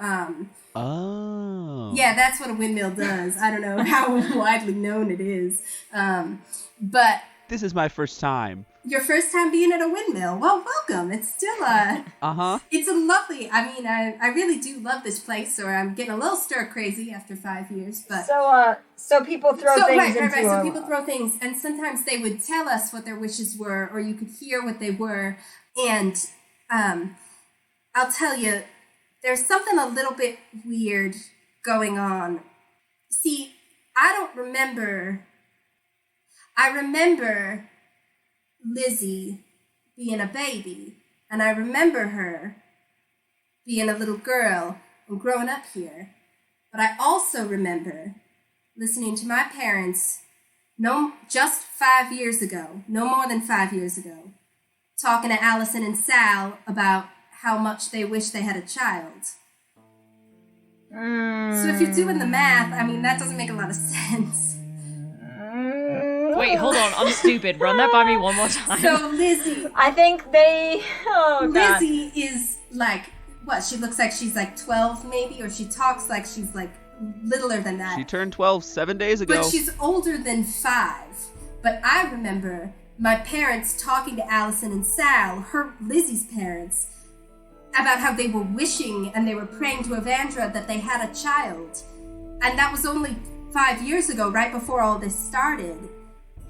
yeah, that's what a windmill does. I don't know how widely known it is. But This is my first time. your first time being at a windmill. Well, welcome. It's still it's a lovely, I mean, I really do love this place, or I'm getting a little stir crazy after 5 years, but. So people throw things into Right. So people throw things, and sometimes they would tell us what their wishes were, or you could hear what they were, and, I'll tell you, there's something a little bit weird going on. See, I remember Lizzie being a baby, and I remember her being a little girl and growing up here. But I also remember listening to my parents just 5 years ago, no more than 5 years ago, talking to Allison and Sal about how much they wish they had a child. So if you're doing the math, I mean, that doesn't make a lot of sense. Wait, hold on. I'm stupid. Run that by me one more time. So Lizzie, I think they... Oh, God. Lizzie is like, what, she looks like she's like 12 maybe, or she talks like she's like littler than that. She turned 12 7 days ago. But she's older than 5. But I remember my parents talking to Allison and Sal, Lizzie's parents, about how they were wishing and they were praying to Avandra that they had a child. And that was only 5 years ago, right before all this started.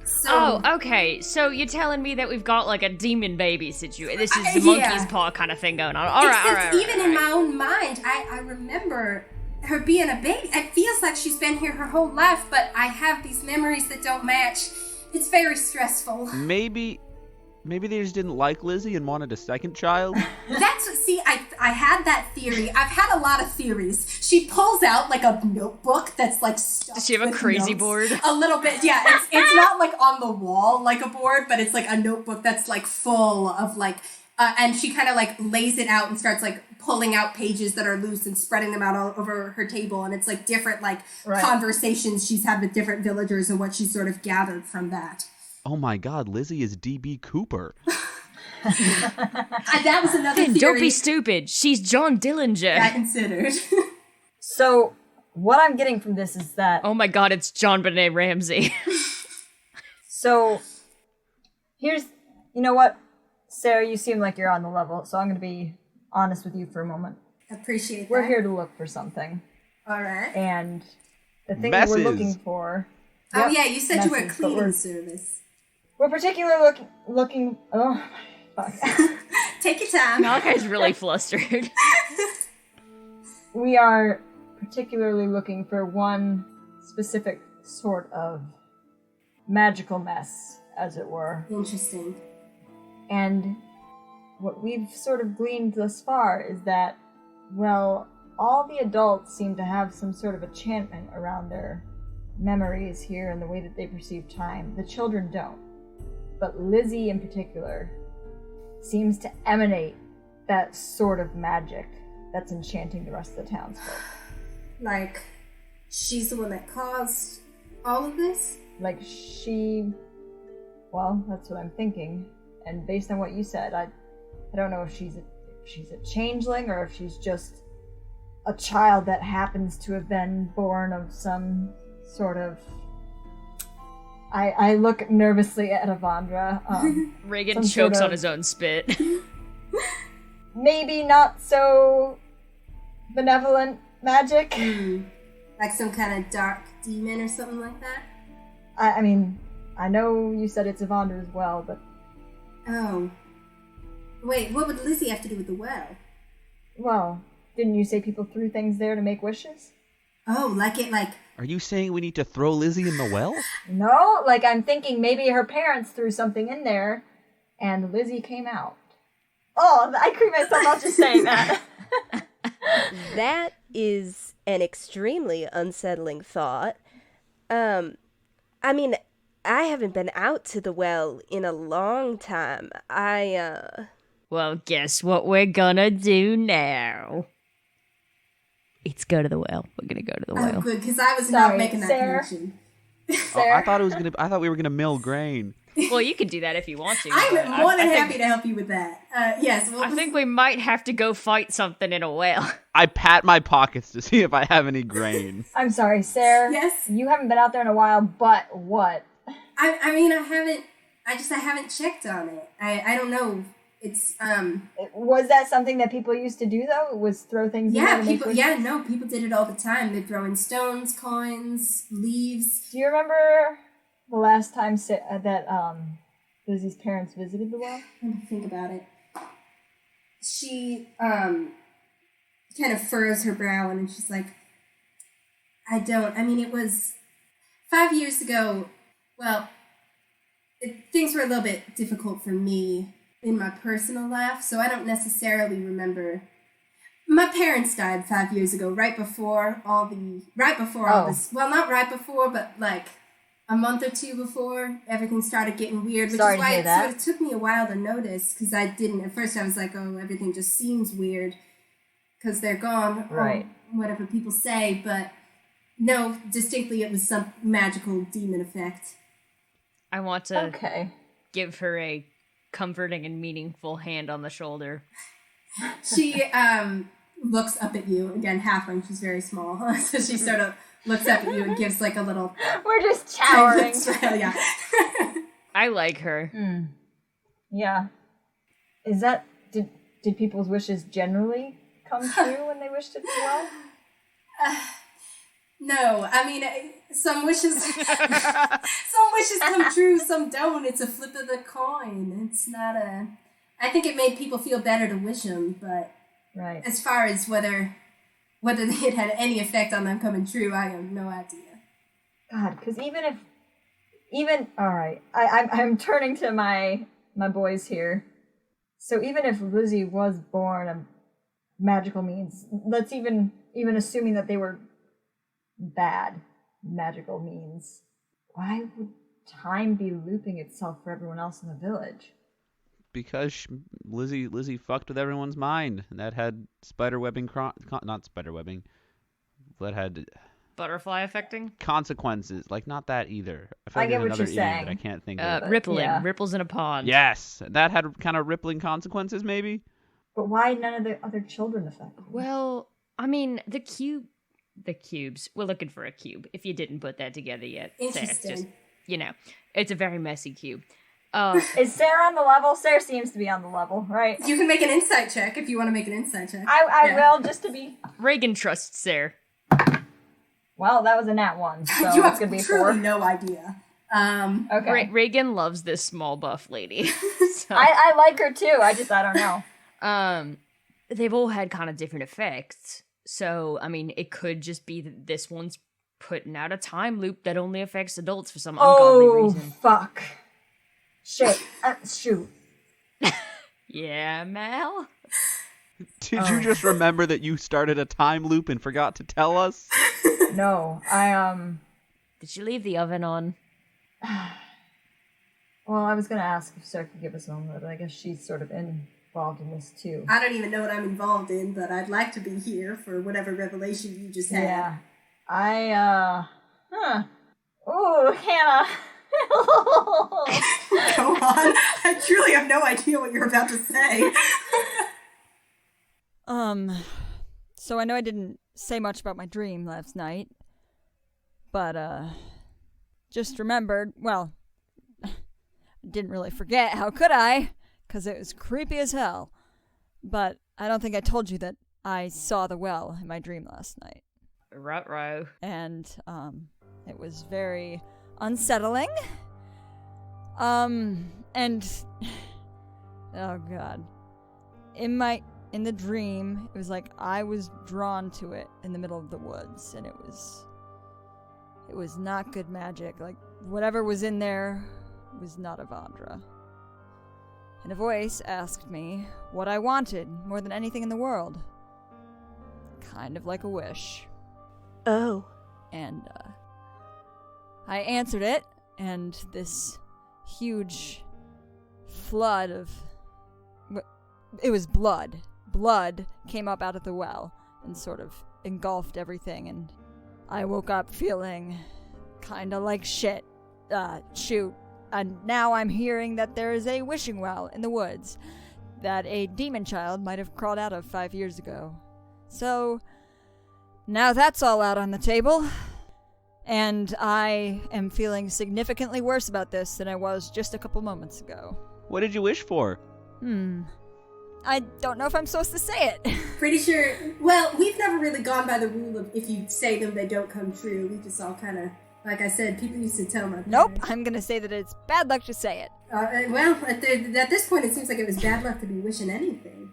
So, Oh, okay. So you're telling me that we've got like a demon baby situation. This is the monkey's paw kind of thing going on. All right. Even in my own mind, I remember her being a baby. It feels like she's been here her whole life, but I have these memories that don't match. It's very stressful. Maybe they just didn't like Lizzie and wanted a second child. I had that theory. I've had a lot of theories. She pulls out like a notebook that's like stuffed. Does she have a with crazy notes. board? A little bit, yeah. It's not like on the wall like a board, but it's like a notebook that's like full of like, and she kind of like lays it out and starts like pulling out pages that are loose and spreading them out all over her table, and it's like different like conversations she's had with different villagers and what she's sort of gathered from that. Oh my God, Lizzie is D.B. Cooper. That was another theory. Don't be stupid. She's John Dillinger. I considered. So, what I'm getting from this is that... Oh my God, it's John Benet Ramsey. So, you know what? Sarah, you seem like you're on the level, so I'm going to be honest with you for a moment. Appreciate that. We're here to look for something. All right. And the thing that we're looking for... Oh, yeah, you said you were a messes, cleaning service. We're particularly looking... Oh, fuck. Take your time. Malachi's really flustered. We are particularly looking for one specific sort of magical mess, as it were. Interesting. And what we've sort of gleaned thus far is that, well, all the adults seem to have some sort of enchantment around their memories here and the way that they perceive time. The children don't. But Lizzie in particular seems to emanate that sort of magic that's enchanting the rest of the townsfolk. Like, she's the one that caused all of this? Like, well, that's what I'm thinking. And based on what you said, I don't know if she's a changeling or if she's just a child that happens to have been born of some sort of I look nervously at Avandra. Regin some chokes sort on of- his own spit. Maybe not so benevolent magic. Like some kind of dark demon or something like that? I mean, I know you said it's Avandra as well, but Oh. Wait, what would Lizzie have to do with the well? well, didn't you say people threw things there to make wishes? Oh, like... Are you saying we need to throw Lizzie in the well? No, like I'm thinking maybe her parents threw something in there, and Lizzie came out. Oh, I creep myself out just saying that. That is an extremely unsettling thought. I mean, I haven't been out to the well in a long time. Well, guess what we're gonna do now? It's go to the well. We're gonna go to the Oh, well. good, because I was Sorry, not making that Sarah. connection. Oh, I thought we were gonna mill grain. Well, you can do that if you want to. but I'm more than I think- happy to help you with that. Yes, I think we might have to go fight something in a well. I pat my pockets to see if I have any grain. I'm sorry, Sarah. Yes? You haven't been out there in a while, but what? I mean, I haven't checked on it. I don't know. It's, Was that something that people used to do, though? Was throw things in there yeah, to make people, wishes? yeah, no, people did it all the time. They'd throw in stones, coins, leaves. Do you remember the last time that Lizzie's parents visited the well? Let me think about it. She, kind of furrows her brow and she's like, I mean, it was 5 years ago. Well, things were a little bit difficult for me in my personal life, so I don't necessarily remember. My parents died 5 years ago, right before all this. Well, not right before, but like a month or two before everything started getting weird, which Sorry is to why hear it that. sort of took me a while to notice, because I didn't. At first I was like, oh, everything just seems weird because they're gone, Right. or whatever people say, but no, distinctly it was some magical demon effect. I want to Okay. give her a comforting and meaningful hand on the shoulder. She looks up at you, again, halfling, she's very small, so she sort of looks up at you and gives like a little We're just towering. yeah. I like her. Yeah. Is that did people's wishes generally come true when they wished it as well? No, I mean, some wishes come true, some don't. It's a flip of the coin. It's not a... I think it made people feel better to wish them, but Right. as far as whether it had any effect on them coming true, I have no idea. God, because even all right, I'm turning to my boys here. So even if Lizzie was born of magical means, let's even assuming that they were bad magical means, why would time be looping itself for everyone else in the village? Because Lizzie fucked with everyone's mind, and that had spiderwebbing, not spiderwebbing, that had Butterfly affecting? consequences. Like, not that either. feel I like get there's what another you're idiom saying. that I can't think of. Rippling. yeah. Ripples in a pond. Yes, that had kind of rippling consequences, maybe. But why none of the other children affected? Well, I mean, the cubes. We're looking for a cube. If you didn't put that together yet. Sarah, Interesting. just, it's a very messy cube. Is Sarah on the level? Sarah seems to be on the level, right? You can make an insight check if you want to make an insight check. I Yeah. will, just to be... Reagan trusts Sarah. Well, that was a nat 1, so You it's have going to be truly 4. no idea. Okay. Reagan loves this small buff lady. So, I like her too, I don't know. they've all had kind of different effects. So, I mean, it could just be that this one's putting out a time loop that only affects adults for some ungodly reason. Fuck. Shit. Shoot. Yeah, Mal? Did you just remember that you started a time loop and forgot to tell us? No, Did you leave the oven on? well, I was going to ask if Sarah could give us one, but I guess she's sort of involved in this too. I don't even know what I'm involved in, but I'd like to be here for whatever revelation you just had. Yeah. Ooh, Hannah. Go on. I truly have no idea what you're about to say. So I know I didn't say much about my dream last night, but, just remembered, well, didn't really forget, how could I? Because it was creepy as hell. But I don't think I told you that I saw the well in my dream last night. Ruh-roh. And it was very unsettling. And oh god. In the dream, it was like I was drawn to it in the middle of the woods, and it was not good magic. Like whatever was in there was not Avandra. And a voice asked me what I wanted more than anything in the world. Kind of like a wish. Oh. And I answered it, and this huge flood of... It was blood. Blood came up out of the well and sort of engulfed everything, and I woke up feeling kind of like shit. Shoot. And now I'm hearing that there is a wishing well in the woods that a demon child might have crawled out of 5 years ago. So, now that's all out on the table. And I am feeling significantly worse about this than I was just a couple moments ago. What did you wish for? I don't know if I'm supposed to say it. Pretty sure. Well, we've never really gone by the rule of if you say them, they don't come true. We just all kind of, like I said, people used to tell my parents. Nope, I'm going to say that it's bad luck to say it. Well, at this point, it seems like it was bad luck to be wishing anything.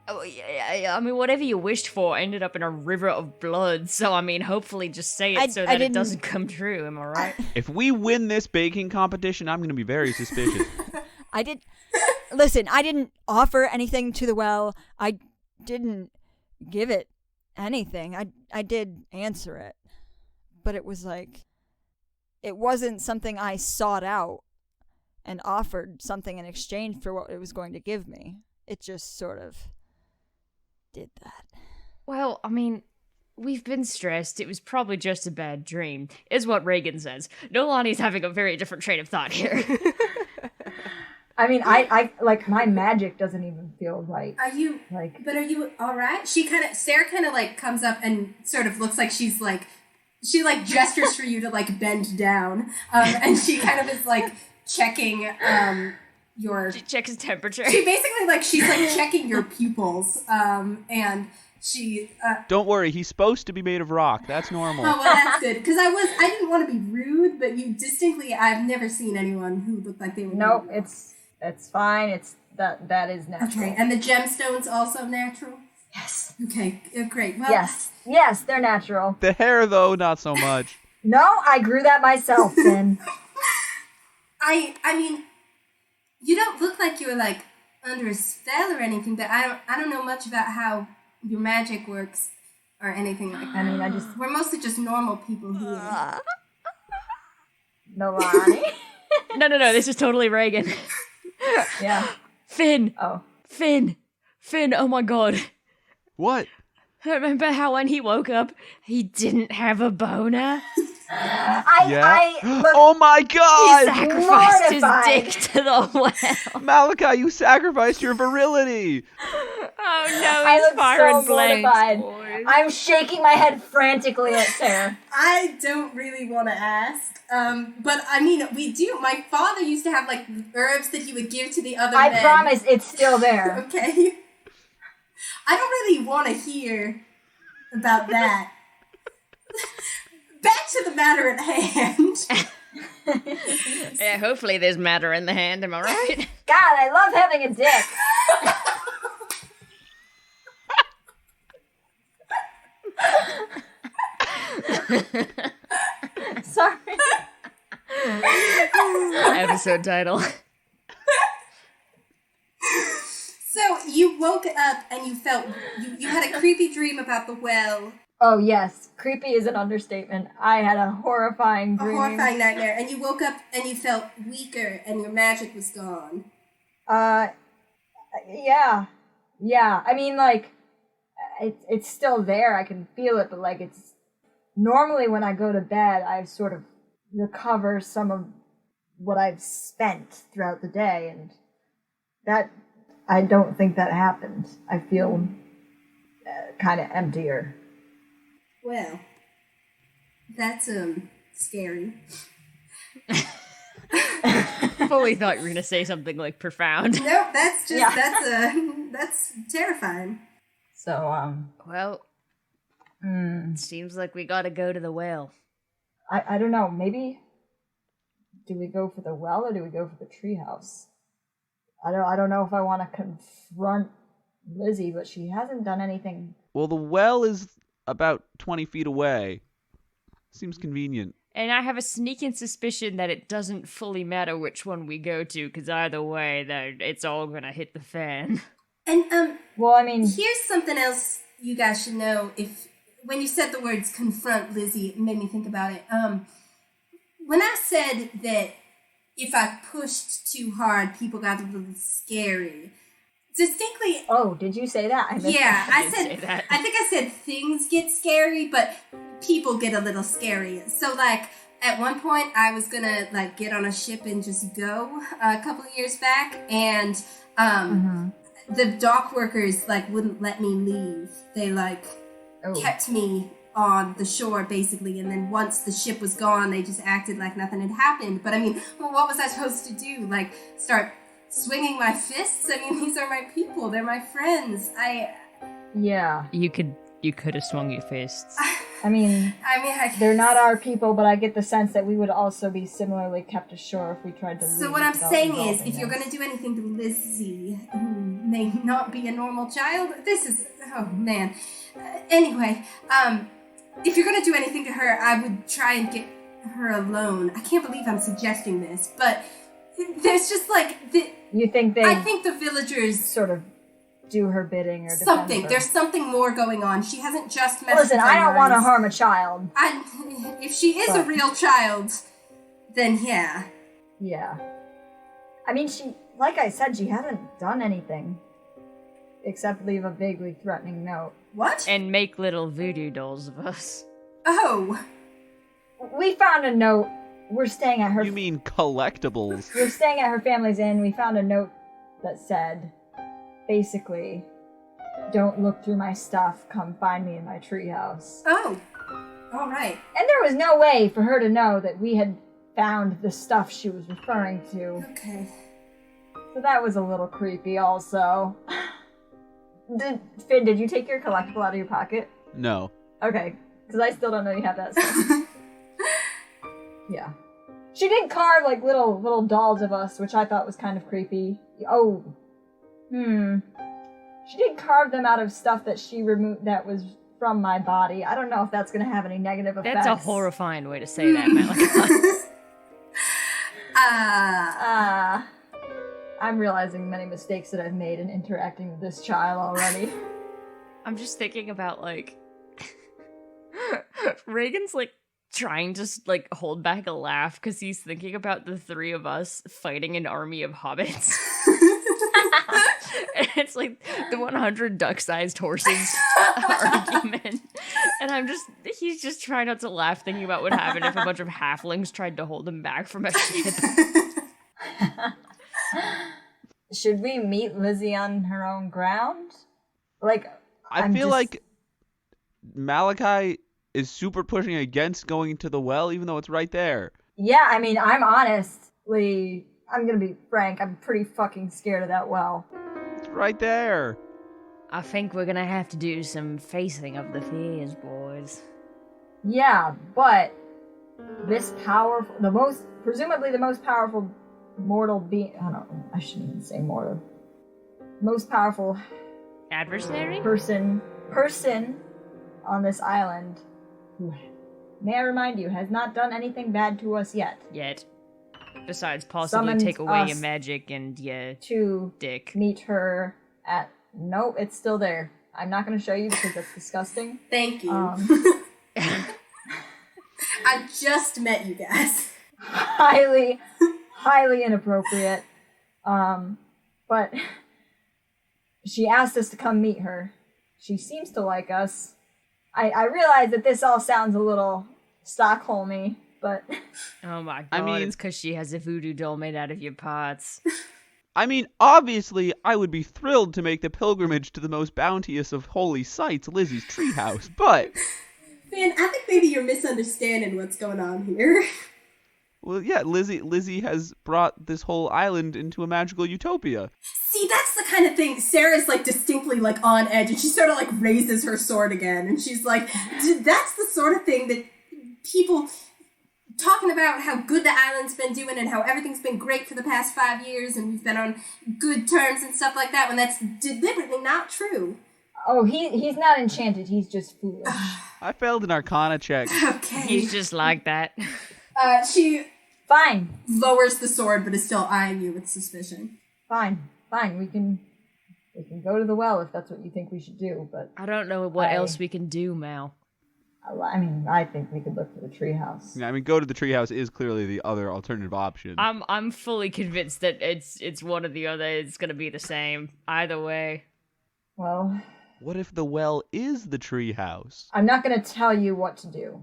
Oh, yeah. I mean, whatever you wished for ended up in a river of blood. So, I mean, hopefully just say it so that it doesn't come true. Am I right? If we win this baking competition, I'm going to be very suspicious. Listen, I didn't offer anything to the well. I didn't give it anything. I did answer it. But it was like, it wasn't something I sought out and offered something in exchange for what it was going to give me. It just sort of did that. Well, I mean, we've been stressed. It was probably just a bad dream, is what Regin says. Nolani's having a very different train of thought here. I mean, I like, my magic doesn't even feel right. Are you, like, but are you alright? Sarah kind of, like, comes up and sort of looks like she's, like, she, like, gestures for you to, like, bend down. And she kind of is, like, checking, She checks his temperature. She basically, like, she's, like, checking your pupils, and she, Don't worry, he's supposed to be made of rock. That's normal. Oh, well, that's good, because I didn't want to be rude, but you distinctly, I've never seen anyone who looked like they were nope, rude. it's fine, that is natural. Okay, and the gemstones also natural? Yes. Okay, great. Well, Yes, they're natural. The hair, though, not so much. No, I grew that myself, then. I mean, you don't look like you're, like, under a spell or anything, but I don't know much about how your magic works or anything like that. I mean, we're mostly just normal people here. Nolani? No, this is totally Regin. Yeah. Finn, Oh. Finn, oh my god. What? Remember how when he woke up, he didn't have a boner? Oh my He god! sacrificed his mortified. dick to the well. Malachi, you sacrificed your virility! Oh no, I he's look firing so blanks, mortified. boys. I'm shaking my head frantically at Sarah. I don't really want to ask, but I mean, we do. My father used to have, like, herbs that he would give to the other men. I promise it's still there. Okay. I don't really want to hear about that. Back to the matter at hand. Yeah, hopefully there's matter in the hand, am I right? God, I love having a dick. Sorry. Episode title. So you woke up and you felt you had a creepy dream about the well. Oh yes, creepy is an understatement. I had a horrifying dream. A horrifying nightmare, and you woke up and you felt weaker and your magic was gone. Yeah. I mean, like, it's still there. I can feel it, but like, it's normally when I go to bed, I sort of recover some of what I've spent throughout the day, and that I don't think that happened. I feel kind of emptier. Well, that's scary. Fully thought you were gonna say something like profound. Nope, that's just Yeah. that's terrifying. So, Well, seems like we gotta go to the well. I don't know. Maybe do we go for the well or do we go for the treehouse? I don't know if I want to confront Lizzie, but she hasn't done anything. Well, the well is about 20 feet away. Seems convenient. And I have a sneaking suspicion that it doesn't fully matter which one we go to, because either way, it's all gonna hit the fan. And Well, I mean, here's something else you guys should know. If when you said the words "confront Lizzie," it made me think about it. When I said that if I pushed too hard, people got a little scary. Distinctly. oh, did you say that? I missed Yeah, that. I did say said. that. I think I said things get scary, but people get a little scary. So, like, at one point, I was gonna like get on a ship and just go a couple of years back, and the dock workers like wouldn't let me leave. They like kept me on the shore basically, and then once the ship was gone, they just acted like nothing had happened. But I mean, well, what was I supposed to do? Like, start swinging my fists? I mean, these are my people. They're my friends. Yeah. You could have swung your fists. I mean, they're not our people, but I get the sense that we would also be similarly kept ashore if we tried to leave. So what I'm without saying is, involving if you're them. going to do anything to Lizzie, who may not be a normal child, this is, oh man. Anyway, if you're going to do anything to her, I would try and get her alone. I can't believe I'm suggesting this, but there's just like, You think I they think the villagers, sort of do her bidding or defend something, her? there's something more going on. She hasn't just met Listen, I don't want to harm a child. If she is a But- real child, then yeah. Yeah. I mean, she, like I said, she hasn't done anything except leave a vaguely threatening note. What? And make little voodoo dolls of us. Oh. We found a note. We're staying at her. You mean collectibles? We're staying at her family's inn. We found a note that said, basically, "Don't look through my stuff. Come find me in my treehouse." Oh. All right. And there was no way for her to know that we had found the stuff she was referring to. Okay. So that was a little creepy, also. Finn, did you take your collectible out of your pocket? No. Okay, because I still don't know you have that stuff. Yeah. She did carve, like, little dolls of us, which I thought was kind of creepy. Oh. She did carve them out of stuff that she removed that was from my body. I don't know if that's going to have any negative effects. That's a horrifying way to say that, Malachi. I'm realizing many mistakes that I've made in interacting with this child already. I'm just thinking about, like, Reagan's, like, trying to, like, hold back a laugh because he's thinking about the three of us fighting an army of hobbits. And it's like the 100 duck-sized horses argument. And he's just trying not to laugh thinking about what happened if a bunch of halflings tried to hold him back from a ship. Should we meet Lizzie on her own ground? Like, I feel like Malachi is super pushing against going to the well, even though it's right there. Yeah, I mean, I'm gonna be frank, I'm pretty fucking scared of that well. It's right there. I think we're gonna have to do some facing of the fears, boys. Yeah, but this presumably the most powerful mortal being, I shouldn't even say mortal. Most powerful Adversary? person on this island, who, may I remind you, has not done anything bad to us yet. Besides possibly Summoned take away your us magic and your To dick. meet her at... No, it's still there. I'm not going to show you because that's disgusting. Thank you. I just met you guys. Highly inappropriate. But she asked us to come meet her. She seems to like us. I realize that this all sounds a little Stockholmy, but... Oh my god, I mean- it's because she has a voodoo doll made out of your parts. I mean, obviously, I would be thrilled to make the pilgrimage to the most bounteous of holy sites, Lizzie's treehouse, but... Man, I think maybe you're misunderstanding what's going on here. Well, yeah, Lizzie has brought this whole island into a magical utopia. See, that's the kind of thing. Sarah's like distinctly like on edge, and she sort of like raises her sword again, and she's like, that's the sort of thing that people talking about how good the island's been doing and how everything's been great for the past 5 years and we've been on good terms and stuff like that, when that's deliberately not true. Oh, he's not enchanted. He's just foolish. I failed an Arcana check. Okay. He's just like that. She Fine. lowers the sword but is still eyeing you with suspicion. Fine. We can go to the well if that's what you think we should do, but I don't know what else we can do, Mal. I mean, I think we could look for the treehouse. Yeah, I mean, go to the treehouse is clearly the other alternative option. I'm fully convinced that it's one or the other. It's gonna be the same either way. Well, what if the well is the treehouse? I'm not going to tell you what to do.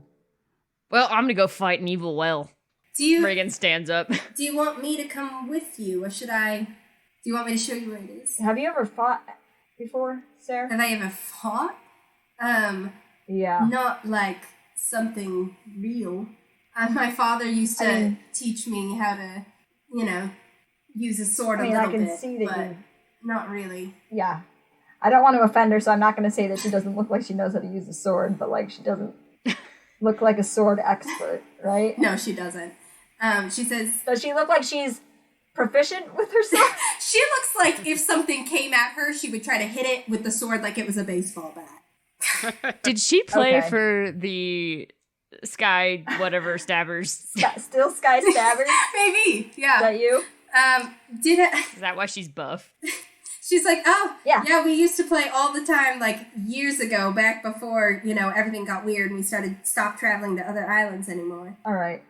Well, I'm gonna go fight an evil well. Regin stands up. Do you want me to come with you, or should I? Do you want me to show you where it is? Have you ever fought before, Sarah? Have I ever fought? Yeah. Not like something real. My father used to teach me how to, use a sword a little bit. I can see that but not really. Yeah. I don't want to offend her, so I'm not going to say that she doesn't look like she knows how to use a sword, but like she doesn't look like a sword expert, right? No, she doesn't. She says... Does she look like she's proficient with her sword? She looks like if something came at her, she would try to hit it with the sword like it was a baseball bat. Did she play for the Sky whatever Stabbers? Still Sky Stabbers? Maybe, yeah. Is that you? Is that why she's buff? She's like, oh, yeah, we used to play all the time, like, years ago, back before, everything got weird and we stopped traveling to other islands anymore. All right.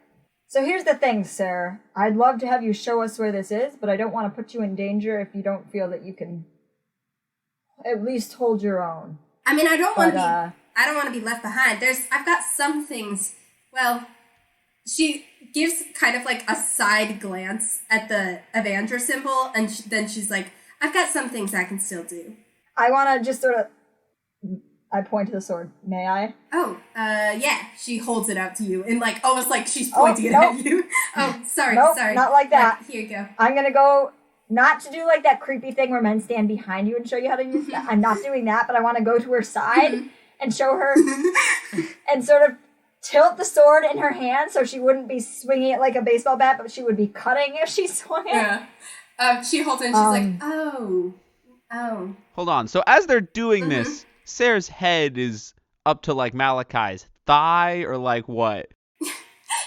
So here's the thing, Sarah. I'd love to have you show us where this is, but I don't want to put you in danger if you don't feel that you can at least hold your own. I mean, I don't want to be left behind. I've got some things. Well, she gives kind of like a side glance at the Evandra symbol, and then she's like, I've got some things I can still do. I want to just sort of... I point to the sword. May I? Oh, yeah. She holds it out to you, and like almost like she's pointing it at you. Oh, sorry, sorry. Not like that. Right, here you go. I'm gonna go... Not to do like that creepy thing where men stand behind you and show you how to use that. I'm not doing that, but I want to go to her side and show her and sort of tilt the sword in her hand so she wouldn't be swinging it like a baseball bat, but she would be cutting if she swung it. Yeah. She holds it and she's like, oh. Hold on. So as they're doing this, Sarah's head is up to like Malachi's thigh or like what?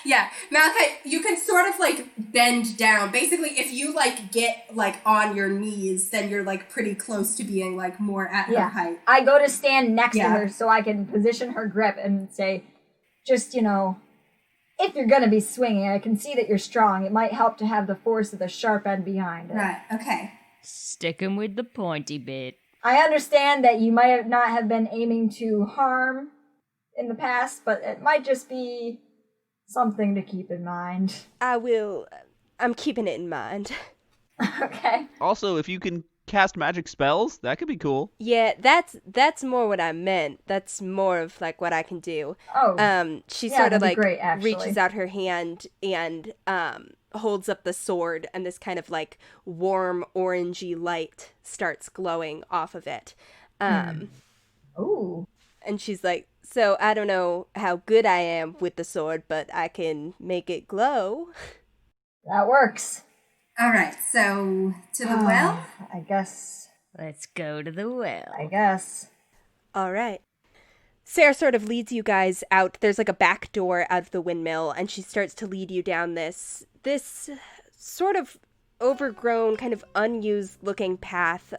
Yeah, Malachi, you can sort of, like, bend down. Basically, if you, like, get, like, on your knees, then you're, like, pretty close to being, like, more at her height. I go to stand next to her so I can position her grip and say, just, if you're going to be swinging, I can see that you're strong. It might help to have the force of the sharp end behind it. Right, okay. Sticking with the pointy bit. I understand that you might not have been aiming to harm in the past, but it might just be... something to keep in mind. I'm keeping it in mind. Okay. Also, if you can cast magic spells, that could be cool. Yeah, that's more what I meant. That's more of like what I can do. Oh. She sort of like great, reaches out her hand and holds up the sword, and this kind of like warm orangey light starts glowing off of it. Ooh. And she's like, so I don't know how good I am with the sword, but I can make it glow. That works. All right, so to the well? I guess. Let's go to the well. I guess. All right. Sarah sort of leads you guys out. There's like a back door out of the windmill, and she starts to lead you down this sort of overgrown, kind of unused looking path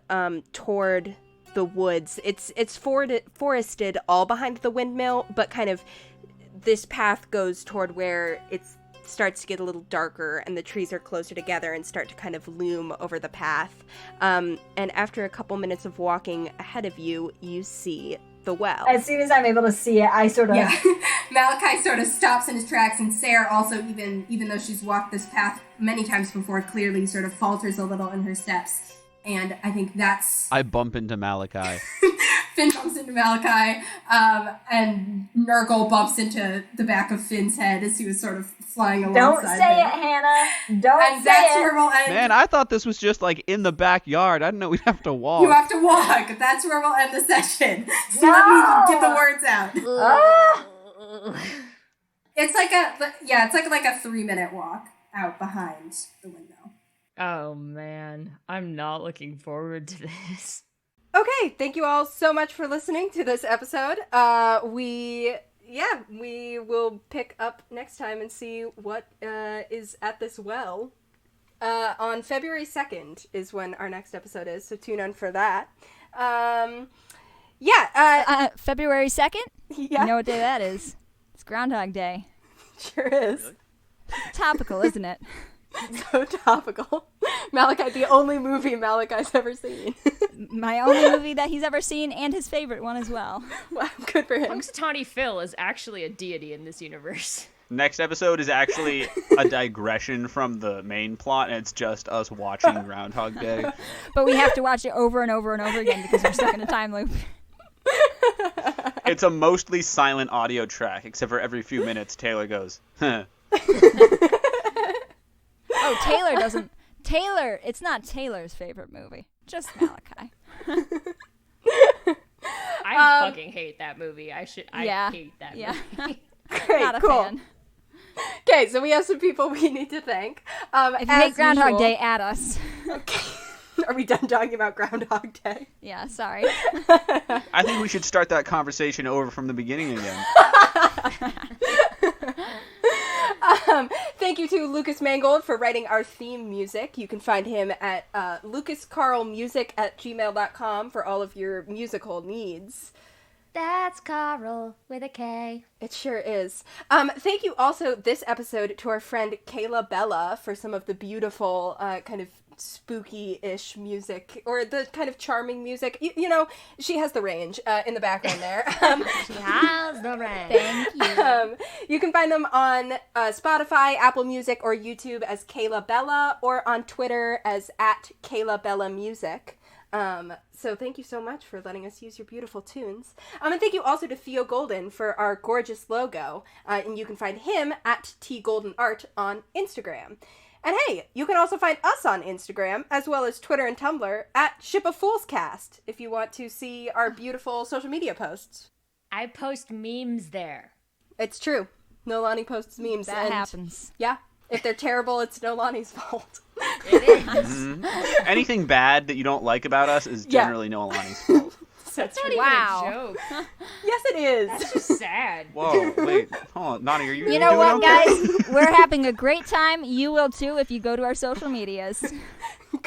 toward the woods. It's forested all behind the windmill, but kind of this path goes toward where it starts to get a little darker and the trees are closer together and start to kind of loom over the path. And after a couple minutes of walking ahead of you, you see the well. As soon as I'm able to see it, I sort of... Yeah. Malachi sort of stops in his tracks, and Sarah also, even though she's walked this path many times before, clearly sort of falters a little in her steps. And I think that's... I bump into Malachi. Finn bumps into Malachi, and Nurgle bumps into the back of Finn's head as he was sort of flying Don't alongside say him. it, Hannah. Don't And say that's it. where we'll end. Man, I thought this was just like in the backyard. I didn't know we'd have to walk. You have to walk. That's where we'll end the session. So No! let me get the words out. Ah! It's like a 3-minute walk out behind the window. Oh man, I'm not looking forward to this. Okay, thank you all so much for listening to this episode. We will pick up next time and see what is at this well. On February 2nd is when our next episode is, so tune in for that. February 2nd? Yeah. You know what day that is? It's Groundhog Day. Sure is. Topical, isn't it? So topical. Malachi, the only movie Malachi's ever seen. My only movie that he's ever seen, and his favorite one as well. Wow, good for him. Punxsutawney Phil is actually a deity in this universe. Next episode is actually a digression from the main plot, and it's just us watching Groundhog Day. But we have to watch it over and over and over again because we're stuck in a time loop. It's a mostly silent audio track, except for every few minutes Taylor goes, huh. Oh, Taylor doesn't. Taylor, it's not Taylor's favorite movie. Just Malachi. I fucking hate that movie. I hate that movie. Great, Not a cool. fan. Okay, so we have some people we need to thank. If you hate Groundhog Day, add us. Okay. Are we done talking about Groundhog Day? Yeah, sorry. I think we should start that conversation over from the beginning again. Thank you to Lucas Mangold for writing our theme music. You can find him at lucascarlmusic@gmail.com for all of your musical needs. That's Carl with a K. It sure is. Thank you also this episode to our friend Kayla Bella for some of the beautiful kind of spooky-ish music, or the kind of charming music. You know, she has the range in the background there. She has the range. Thank you. You can find them on Spotify, Apple Music, or YouTube as Kayla Bella, or on Twitter as @KaylaBellaMusic. So thank you so much for letting us use your beautiful tunes. And thank you also to Theo Golden for our gorgeous logo. And you can find him at @TGoldenArt on Instagram. And hey, you can also find us on Instagram, as well as Twitter and Tumblr, @ShipOfFoolsCast, if you want to see our beautiful social media posts. I post memes there. It's true. Nolani posts memes. That and happens. yeah, if they're terrible, it's Nolani's fault. It is. Mm-hmm. Anything bad that you don't like about us is Yeah. generally Noelani's fault. That's Not true. Wow. even a joke. Yes, it is. That's just sad. Whoa, wait, hold on, Nani, are you You know doing what, okay? guys? We're having a great time. You will too if you go to our social medias.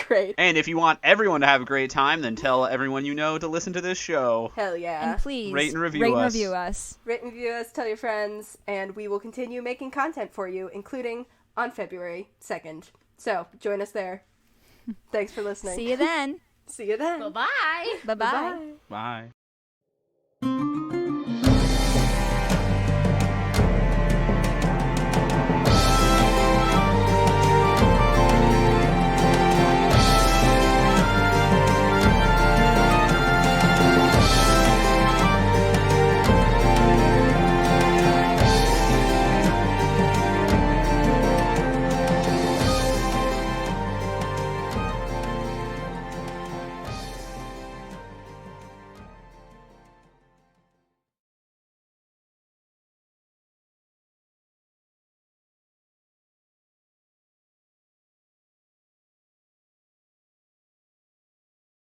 Great. And if you want everyone to have a great time, then tell everyone you know to listen to this show. Hell yeah. And please Rate and review us. review us. Rate and review us, tell your friends, and we will continue making content for you, including on February 2nd. So, join us there. Thanks for listening. See you then. See you then. Bye-bye. Bye-bye. Bye.